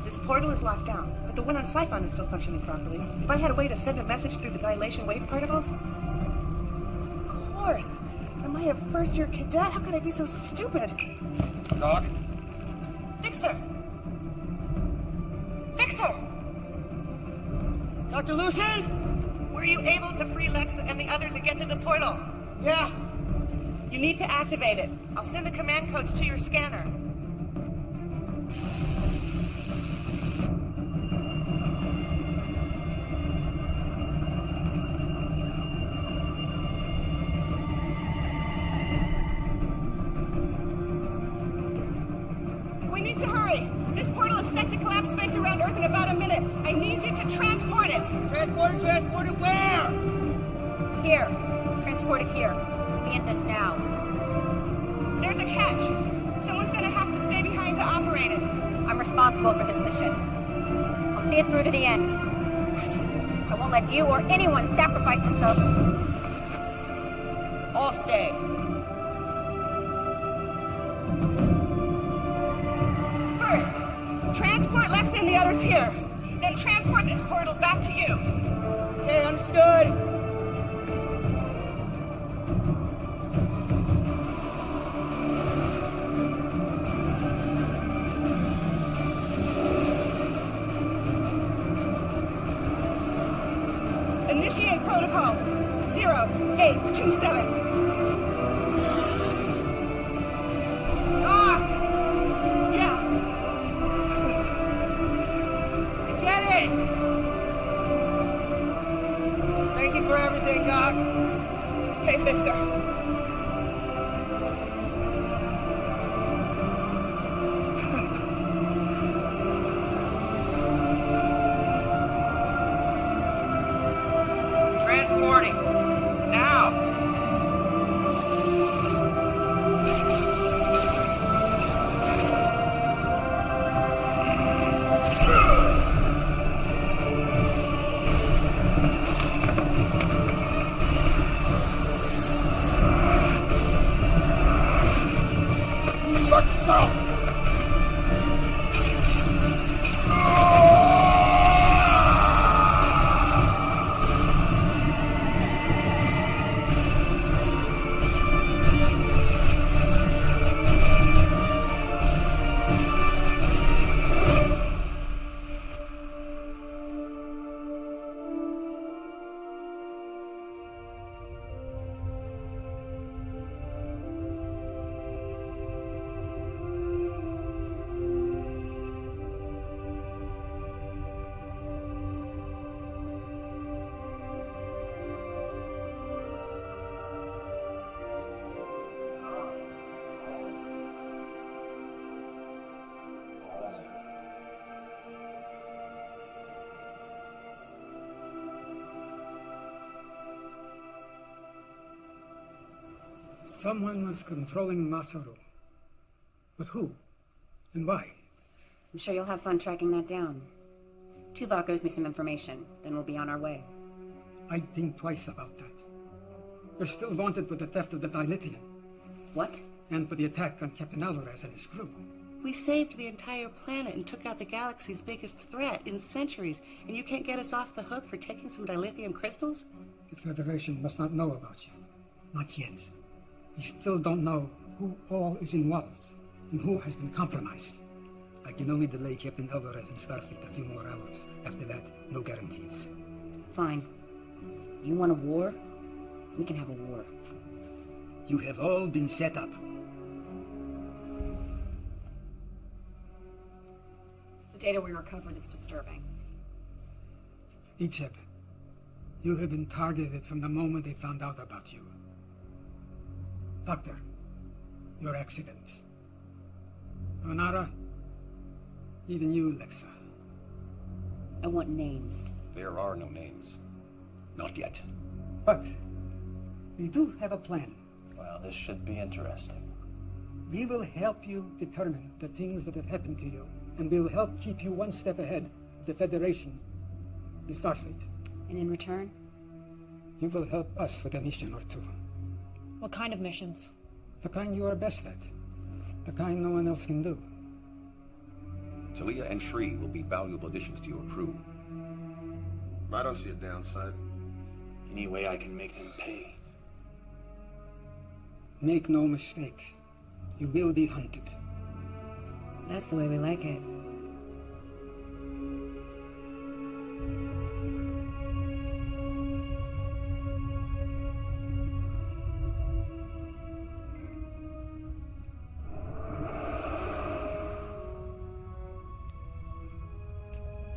This portal is locked down, but the one on Siphon is still functioning properly. If I had a way to send a message through the dilation wave particles... Of course! Am I a first-year cadet? How could I be so stupid? Doc? Fixer! Fixer! Dr. Lucian? Were you able to free Lex and the others and get to the portal? Yeah. You need to activate it. I'll send the command codes to your scanner. We need to hurry. This portal is set to collapse space around Earth in about a minute. I need you to transport it. Transport it where? Here. Transport it here. We end this now. There's a catch. Someone's gonna have to stay behind to operate it. I'm responsible for this mission. I'll see it through to the end. I won't let you or anyone sacrifice themselves. I'll stay. First, transport Lex and the others here. Then transport this portal back to you. Okay, understood. Initiate protocol 0827. Ah! Yeah. I get it! Thank you for everything, Doc. Hey, Fixer. Transporting. Now. Alexa! Someone was controlling Masaru. But who? And why? I'm sure you'll have fun tracking that down. Tuvok owes me some information, then we'll be on our way. I'd think twice about that. You're still wanted for the theft of the dilithium. What? And for the attack on Captain Alvarez and his crew. We saved the entire planet and took out the galaxy's biggest threat in centuries, and you can't get us off the hook for taking some dilithium crystals? The Federation must not know about you. Not yet. We still don't know who all is involved and who has been compromised. I can only delay Captain Alvarez and Starfleet a few more hours. After that, no guarantees. Fine. You want a war? We can have a war. You have all been set up. The data we recovered is disturbing. Icheb, you have been targeted from the moment they found out about you. Doctor, your accident. Onara, even you, Lexa. I want names. There are no names. Not yet. But we do have a plan. Well, this should be interesting. We will help you determine the things that have happened to you, and we'll help keep you one step ahead of the Federation, the Starfleet. And in return? You will help us with a mission or two. What kind of missions? The kind you are best at. The kind no one else can do. Talia and Shri will be valuable additions to your crew. I don't see a downside. Any way I can make them pay. Make no mistake. You will be hunted. That's the way we like it.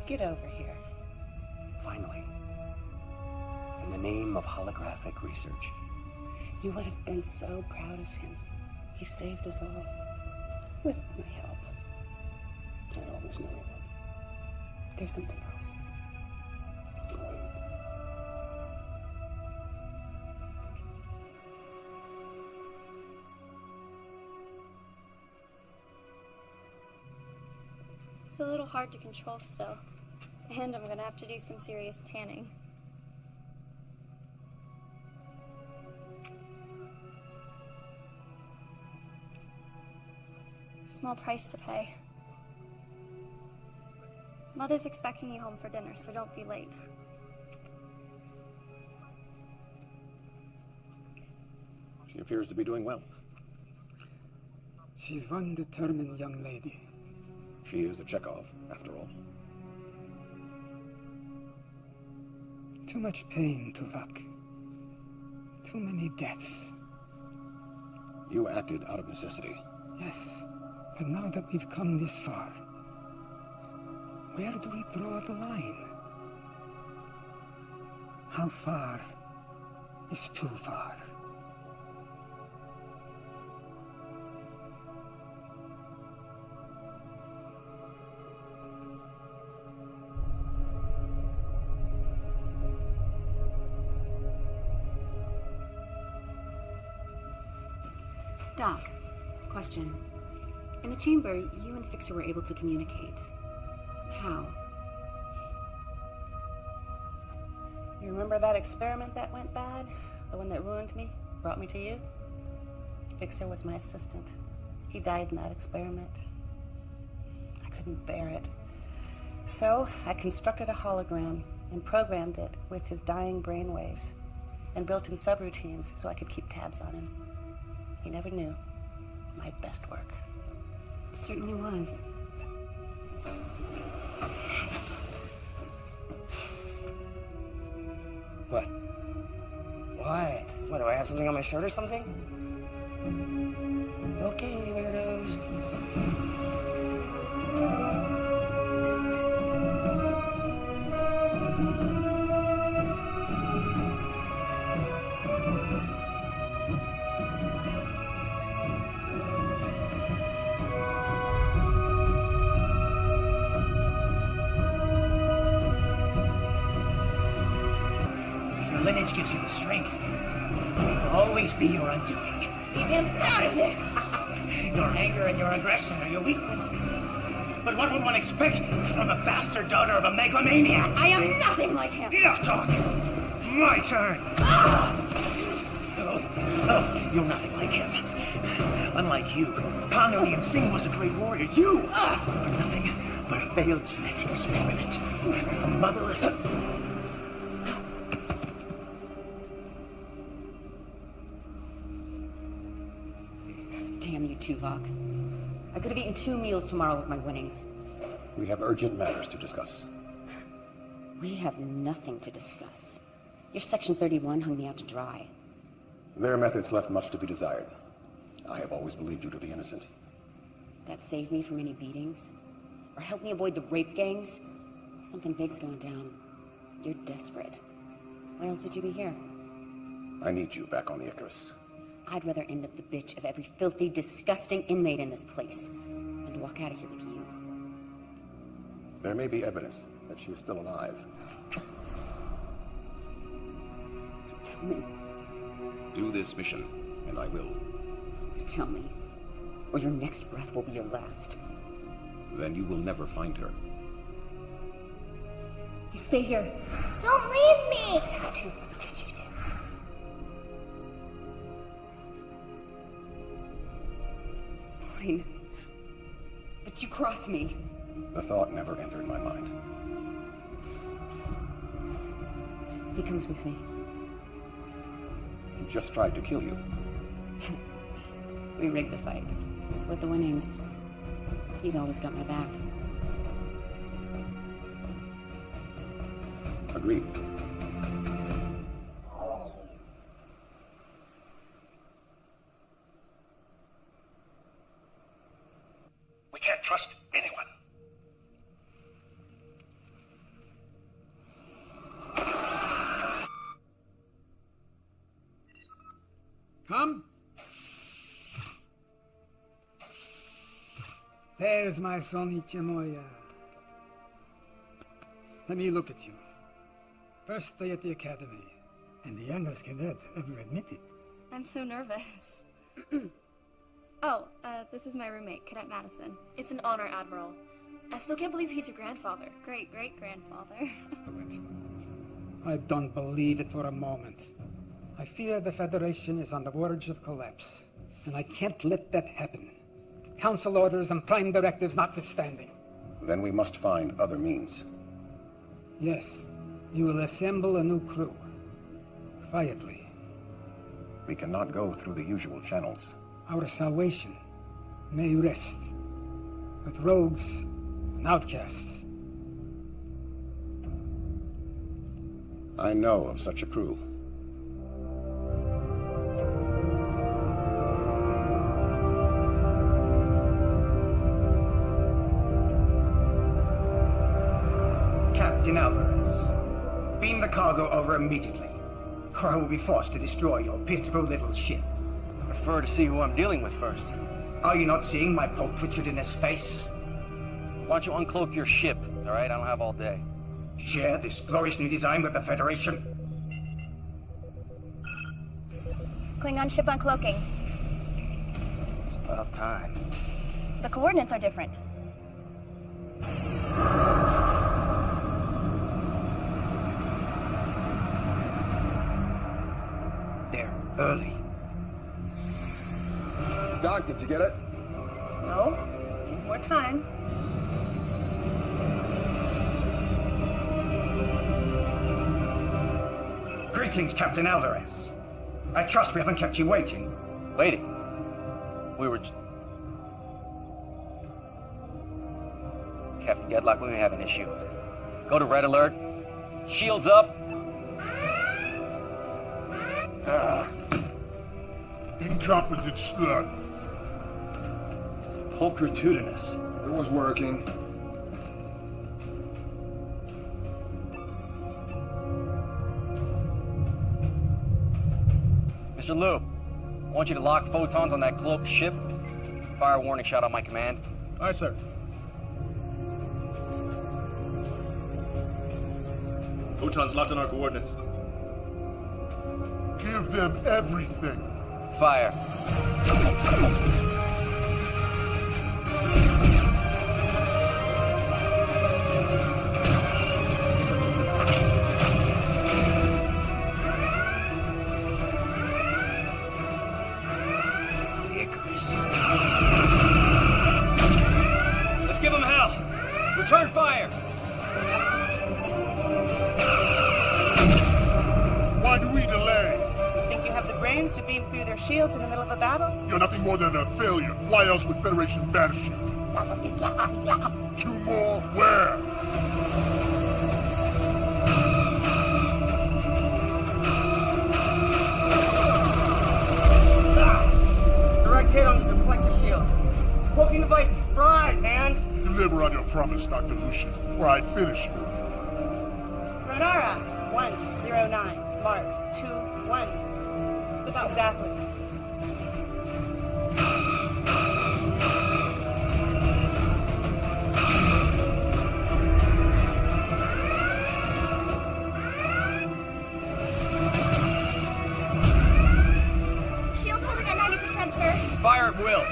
Get over here. Finally. In the name of holographic research. You would have been so proud of him. He saved us all. With my help. I always knew he would. There's something else. It's a little hard to control still. And I'm gonna have to do some serious tanning. Small price to pay. Mother's expecting you home for dinner, so don't be late. She appears to be doing well. She's one determined young lady. She is a Chekhov, after all. Too much pain, Tuvok. Too many deaths. You acted out of necessity. Yes, but now that we've come this far, where do we draw the line? How far is too far? Doc, question. In the chamber, you and Fixer were able to communicate. How? You remember that experiment that went bad? The one that ruined me? Brought me to you? Fixer was my assistant. He died in that experiment. I couldn't bear it. So I constructed a hologram and programmed it with his dying brainwaves and built in subroutines so I could keep tabs on him. He never knew. My best work. It certainly was. What? What? What, do I have something on my shirt or something? Okay, weirdos. Your lineage gives you the strength. It will always be your undoing. Leave him out of this! Your anger and your aggression are your weakness. But what would one expect from a bastard daughter of a megalomaniac? I am nothing like him! Enough talk! My turn! Oh, you're nothing like him. Unlike you, Cornelius Singh was a great warrior. You are nothing but a failed genetic experiment. A motherless... Damn you, Tuvok. I could have eaten 2 meals tomorrow with my winnings. We have urgent matters to discuss. We have nothing to discuss. Your Section 31 hung me out to dry. Their methods left much to be desired. I have always believed you to be innocent. That saved me from any beatings? Or helped me avoid the rape gangs? Something big's going down. You're desperate. Why else would you be here? I need you back on the Icarus. I'd rather end up the bitch of every filthy, disgusting inmate in this place than to walk out of here with you. There may be evidence that she is still alive. Tell me. Do this mission, and I will. Tell me, or your next breath will be your last. Then you will never find her. You stay here. Don't leave me! How to? Look at you do. Fine. But you cross me. The thought never entered my mind. He comes with me. He just tried to kill you. We rigged the fights. Split the winnings. He's always got my back. Agreed. We can't trust anyone. Come. There's my son Ichimoya. Let me look at you. First day at the academy, and the youngest cadet ever admitted. I'm so nervous. This is my roommate, Cadet Madison. It's an honor, Admiral. I still can't believe he's your grandfather. Great-great-grandfather. I don't believe it for a moment. I fear the Federation is on the verge of collapse, and I can't let that happen. Council orders and prime directives notwithstanding. Then we must find other means. Yes, you will assemble a new crew. Quietly. We cannot go through the usual channels. Our salvation may rest with rogues and outcasts. I know of such a crew. Captain Alvarez, beam the cargo over immediately, or I will be forced to destroy your pitiful little ship. I prefer to see who I'm dealing with first. Are you not seeing my pulchritudinous face? Why don't you uncloak your ship, all right? I don't have all day. Share this glorious new design with the Federation? Klingon ship uncloaking. It's about time. The coordinates are different. They're early. Doc, did you get it? No. More time. Greetings, Captain Alvarez. I trust we haven't kept you waiting. Waiting? We were... Captain Gedlock, we may have an issue. Go to red alert. Shields up. Incompetent slug. Pulchritudinous. It was working. Mr. Liu, I want you to lock photons on that cloaked ship. Fire a warning shot on my command. Aye, sir. Photons locked on our coordinates. Give them everything. Fire. Let's give them hell. Return fire. Why do we delay? Think you have the brains to beam through their shields in the middle of a battle? You're nothing more than a failure. Why else would Federation banish you? 2 more? Where? Direct hit on the deflector shield. Cloaking device is fried, man. Deliver on your promise, Dr. Lucian, or I finish you. Radara, 109. Mark, 2-1. Exactly. Shield's holding at 90%, sir. Fire at will.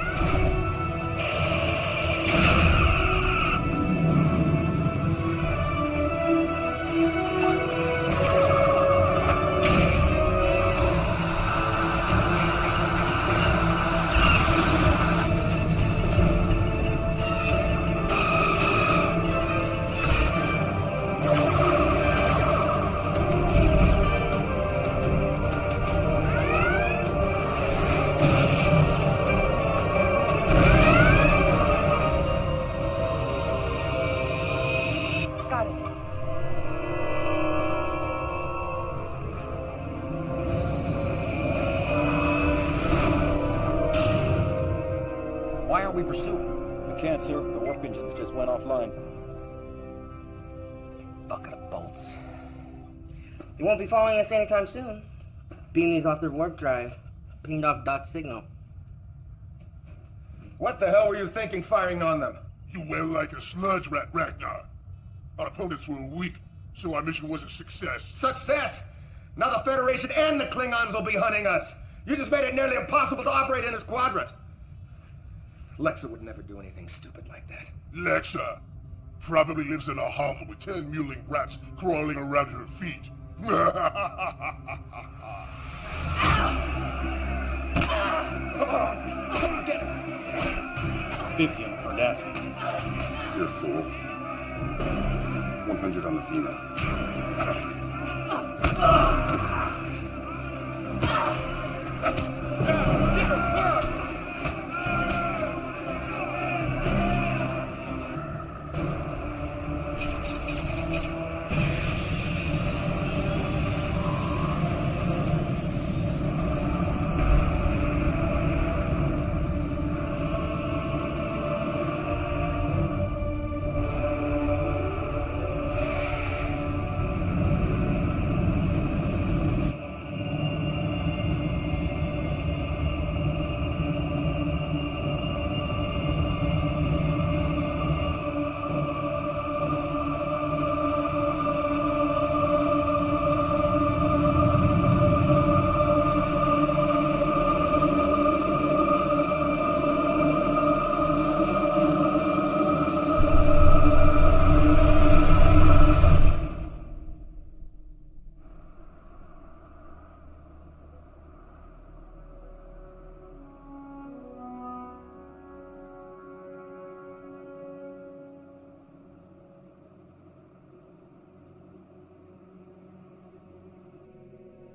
Got it. Why aren't we pursuing? We can't, sir. The warp engines just went offline. Bucket of bolts. They won't be following us anytime soon. Beam these off their warp drive. Pinged off Doc's signal. What the hell were you thinking firing on them? You wail like a sludge rat, Ragnar. Our opponents were weak, so our mission was a success. Success! Now the Federation and the Klingons will be hunting us. You just made it nearly impossible to operate in this quadrant. Lexa would never do anything stupid like that. Lexa probably lives in a hovel with 10 mewling rats crawling around her feet. 50 on the Cardassian. You're a fool. 100 on the female.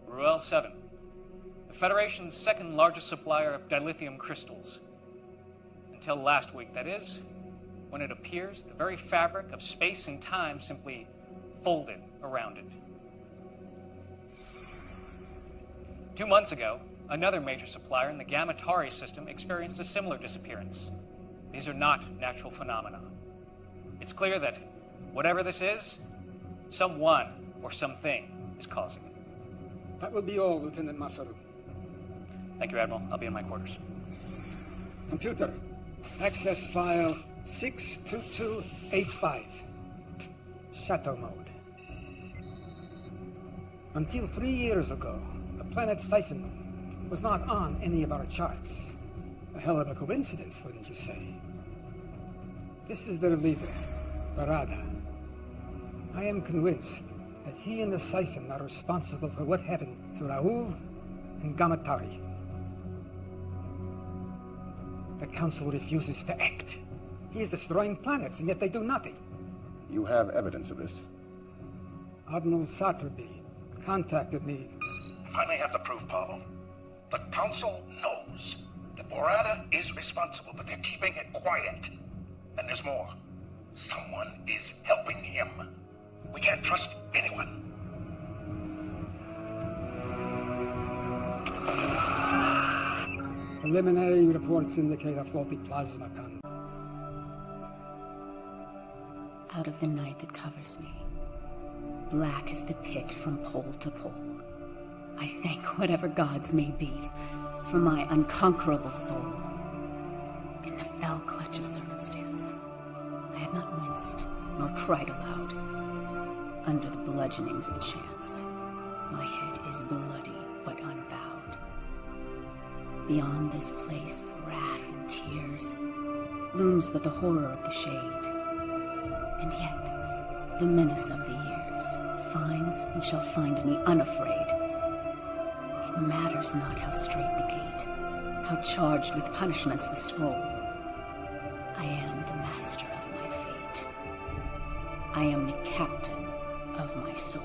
Ruel 7, the Federation's second largest supplier of dilithium crystals. Until last week, that is, when it appears the very fabric of space and time simply folded around it. 2 months ago, another major supplier in the Gamma Tauri system experienced a similar disappearance. These are not natural phenomena. It's clear that whatever this is, someone or something is causing it. That will be all, Lieutenant Masaru. Thank you, Admiral. I'll be in my quarters. Computer, access file 62285. Shadow mode. Until 3 years ago, the planet Siphon was not on any of our charts. A hell of a coincidence, wouldn't you say? This is their leader, Barada. I am convinced that he and the Siphon are responsible for what happened to Raoul and Gamatari. The Council refuses to act. He is destroying planets, and yet they do nothing. You have evidence of this? Admiral Satraby contacted me. Finally have the proof, Pavel. The Council knows that Borata is responsible, but they're keeping it quiet. And there's more. Someone is helping him. We can't trust anyone. Preliminary reports indicate a faulty plasma con. Out of the night that covers me, black as the pit from pole to pole, I thank whatever gods may be for my unconquerable soul. In the fell clutch of circumstance, I have not winced nor cried aloud. Under the bludgeonings of chance, my head is bloody but unbowed. Beyond this place of wrath and tears looms but the horror of the shade. And yet, the menace of the years finds and shall find me unafraid. It matters not how straight the gate, how charged with punishments the scroll. I am the master of my fate. I am the captain of my soul.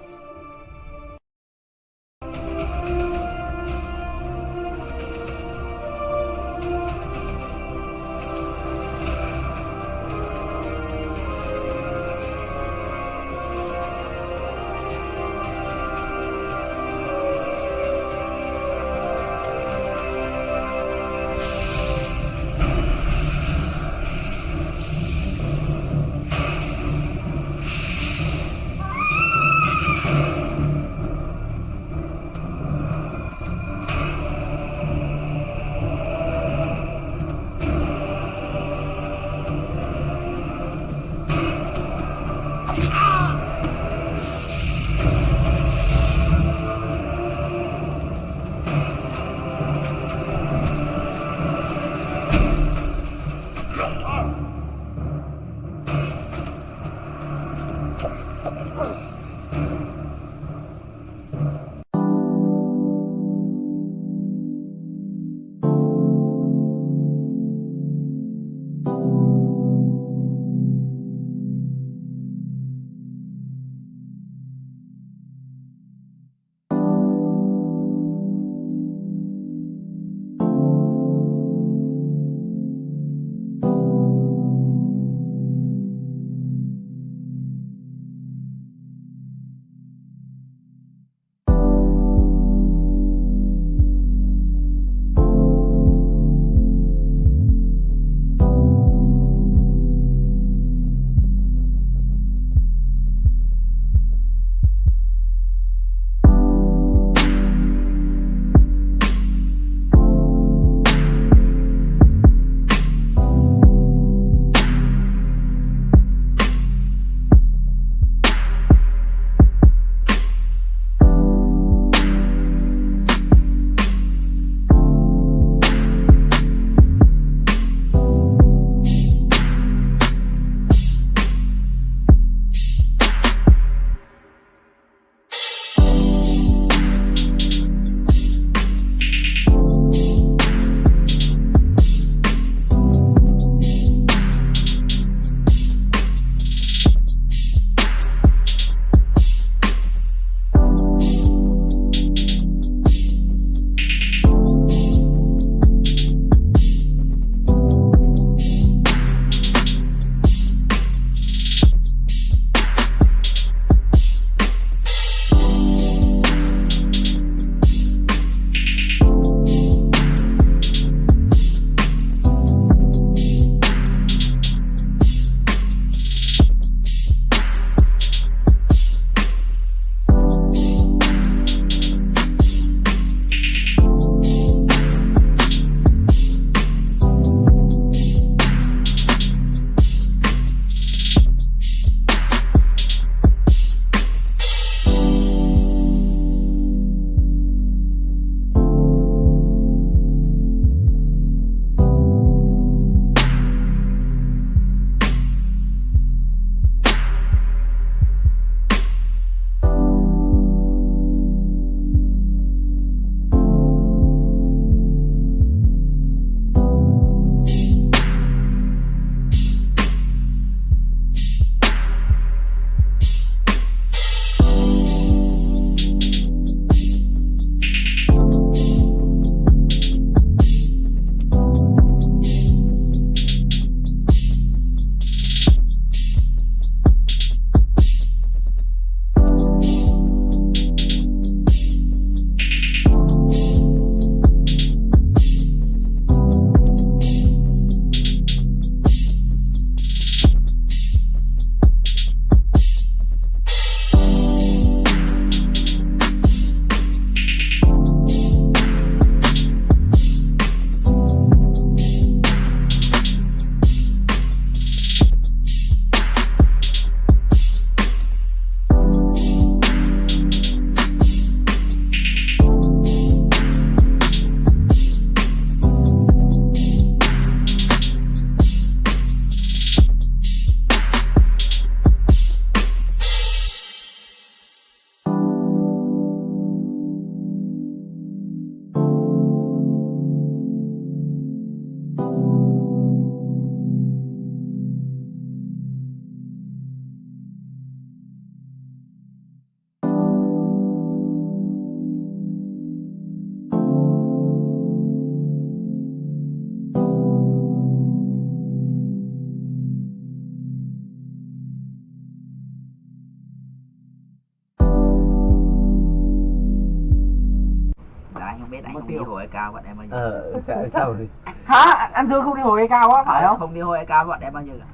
biết anh không đi hồi cao bọn em bao giờ. Sao rồi? Hả? Anh Dương không đi hồi cao á, phải không? Không đi hồi cao bọn em bao giờ cả.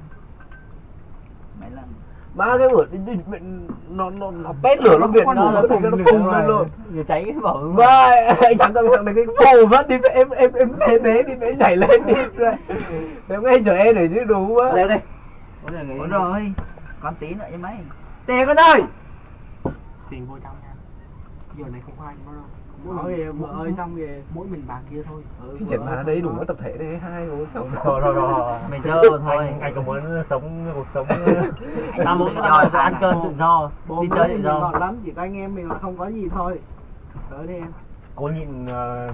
Mấy lần. Má cái bữa nó bét lửa nó Việt nó phùng lên luôn. Giờ cháy cái bảo. Ba anh thằng này cái phù phát đi em thế đi phải nhảy lên đi rồi. Nếu ngay chờ em để chứ đủ quá. Leo đi. Ủa rồi. Con tí nữa chứ mấy. Tiền con ơi. Tiền vô trong nha. Giờ này không có anh đâu. Vợ ơi xong kìa, mỗi mình bà kia thôi. Thì trận mà đấy đủ tập thể đấy, 2 4 6. Rồi. Mày chơi thôi. Anh có muốn sống cuộc sống ta muốn ăn cơm tự do, đi chơi tự do. Ngọt lắm, chỉ có anh em mình là không có gì thôi. Tới đi em. Cố nhịn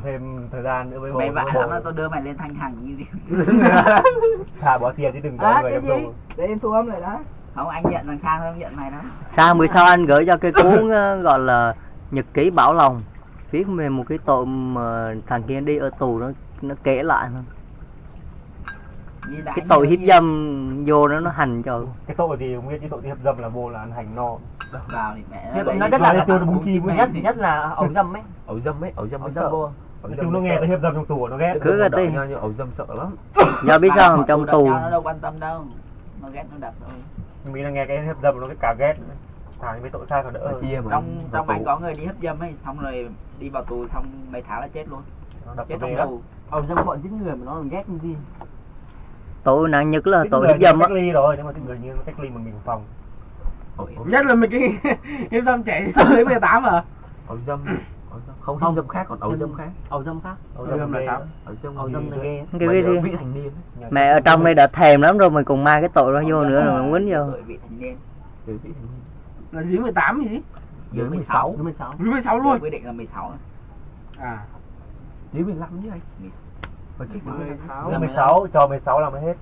thêm thời gian nữa với bố. Mày bạn lắm là tôi đưa mày lên thanh hành như đi. Thả bỏ tiền chứ đừng có người đập đồ. Để em thu âm lại đó. Không, anh nhận thằng Sang thôi, không nhận mày đó. Sang bữa sau anh gửi cho cái cuốn gọi là Nhật ký Bảo Lòng, viết về một cái tội mà thằng kia đi ở tù nó kể lại thôi. Cái tội hiếp dâm vô nó hành cho. Cái tội thì không biết, cái tội hiếp dâm là vô là ăn hành no. Vào thì mẹ nó rất là tiêu bún chi nhất là ẩu dâm ấy. Ẩu dâm nó sợ. Chúng nó nghe tới hiếp dâm trong tù nó ghét. Cứ cái tí. Nhưng ẩu dâm sợ lắm. Giờ biết sao không, trong tù. Nó đâu quan tâm đâu. Nó ghét nó đập thôi. Nhưng mình nghe cái hiếp dâm nó cái cả ghét. Thằng với tội sai còn đỡ. Trong anh có người đi hiếp dâm ấy, xong rồi đi vào tù xong mấy tháng là chết luôn. Chết trong tù. Ẩu dâm bọn giết người mà nó còn ghét gì. Tội nặng nhất là tội hiếp dâm á. Cách ly rồi, nhưng mà người như cách ly mình phòng. Nhất là mình cái hiếp dâm chạy tới 18 à. Ẩu dâm không hiếp dâm khác, còn ẩu dâm khác. Ẩu dâm khác. Ẩu dâm là sao? Ẩu dâm là ghê. Cái vị thành niên. Mẹ ở trong đây đã thèm lắm rồi, mình cùng mang cái tội đó vô nữa rồi mình quýnh vô. Vị thành niên. Là dưới 18 gì? Dưới 16. Dưới 16 luôn. Quy định là 16. À. Dưới 15 chứ anh. Phải kích 16 cho 16 là mới hết.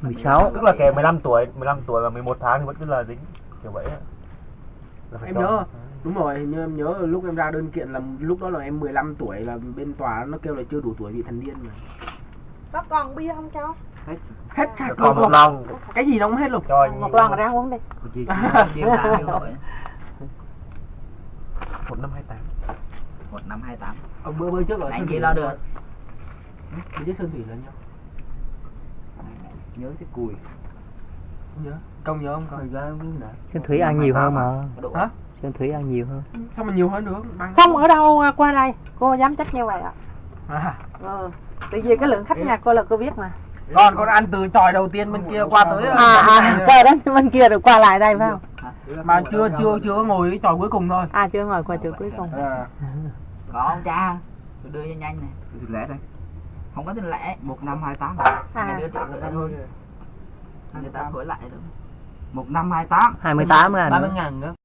16. Tức là kể 15 tuổi và 11 tháng thì vẫn cứ là dính kiểu vậy á. Em nhớ đúng rồi, hình như em nhớ lúc em ra đơn kiện là lúc đó là em 15 tuổi, là bên tòa nó kêu là chưa đủ tuổi vị thành niên mà. Có còn bia không cháu? Hết sạch còn một lon. Cái gì nó cũng hết luôn. Cho anh một lon ra uống đi. 1528. 1528. Ông bữa trước rồi. Anh gì lo được. Đi chứ Sơn Thủy là nhau. Nhớ cái cùi. Nhớ. Công nhớ không? Thời gian đã. Sơn Thủy ăn nhiều hơn mà. Hả? Sơn Thủy ăn nhiều hơn. Sao mà nhiều hơn được? Không ở đâu qua đây, cô dám chắc như vậy ạ. Tại vì cái lượng khách nhà cô là cô biết mà. Con ăn từ tròi đầu tiên bên kia qua tới. Trời đó bên kia rồi qua lại đây phải không? Mà chưa ngồi cái tròi cuối cùng thôi. Chưa ngồi qua tròi cuối cùng. Có không cha? Tôi đưa cho nhanh này. Tiền lẻ đây. Không có tiền lẻ, 1528 Người đưa triệu ra thôi. Người ta thổi lại được. 1528. 28 ngàn. 30.000 nữa.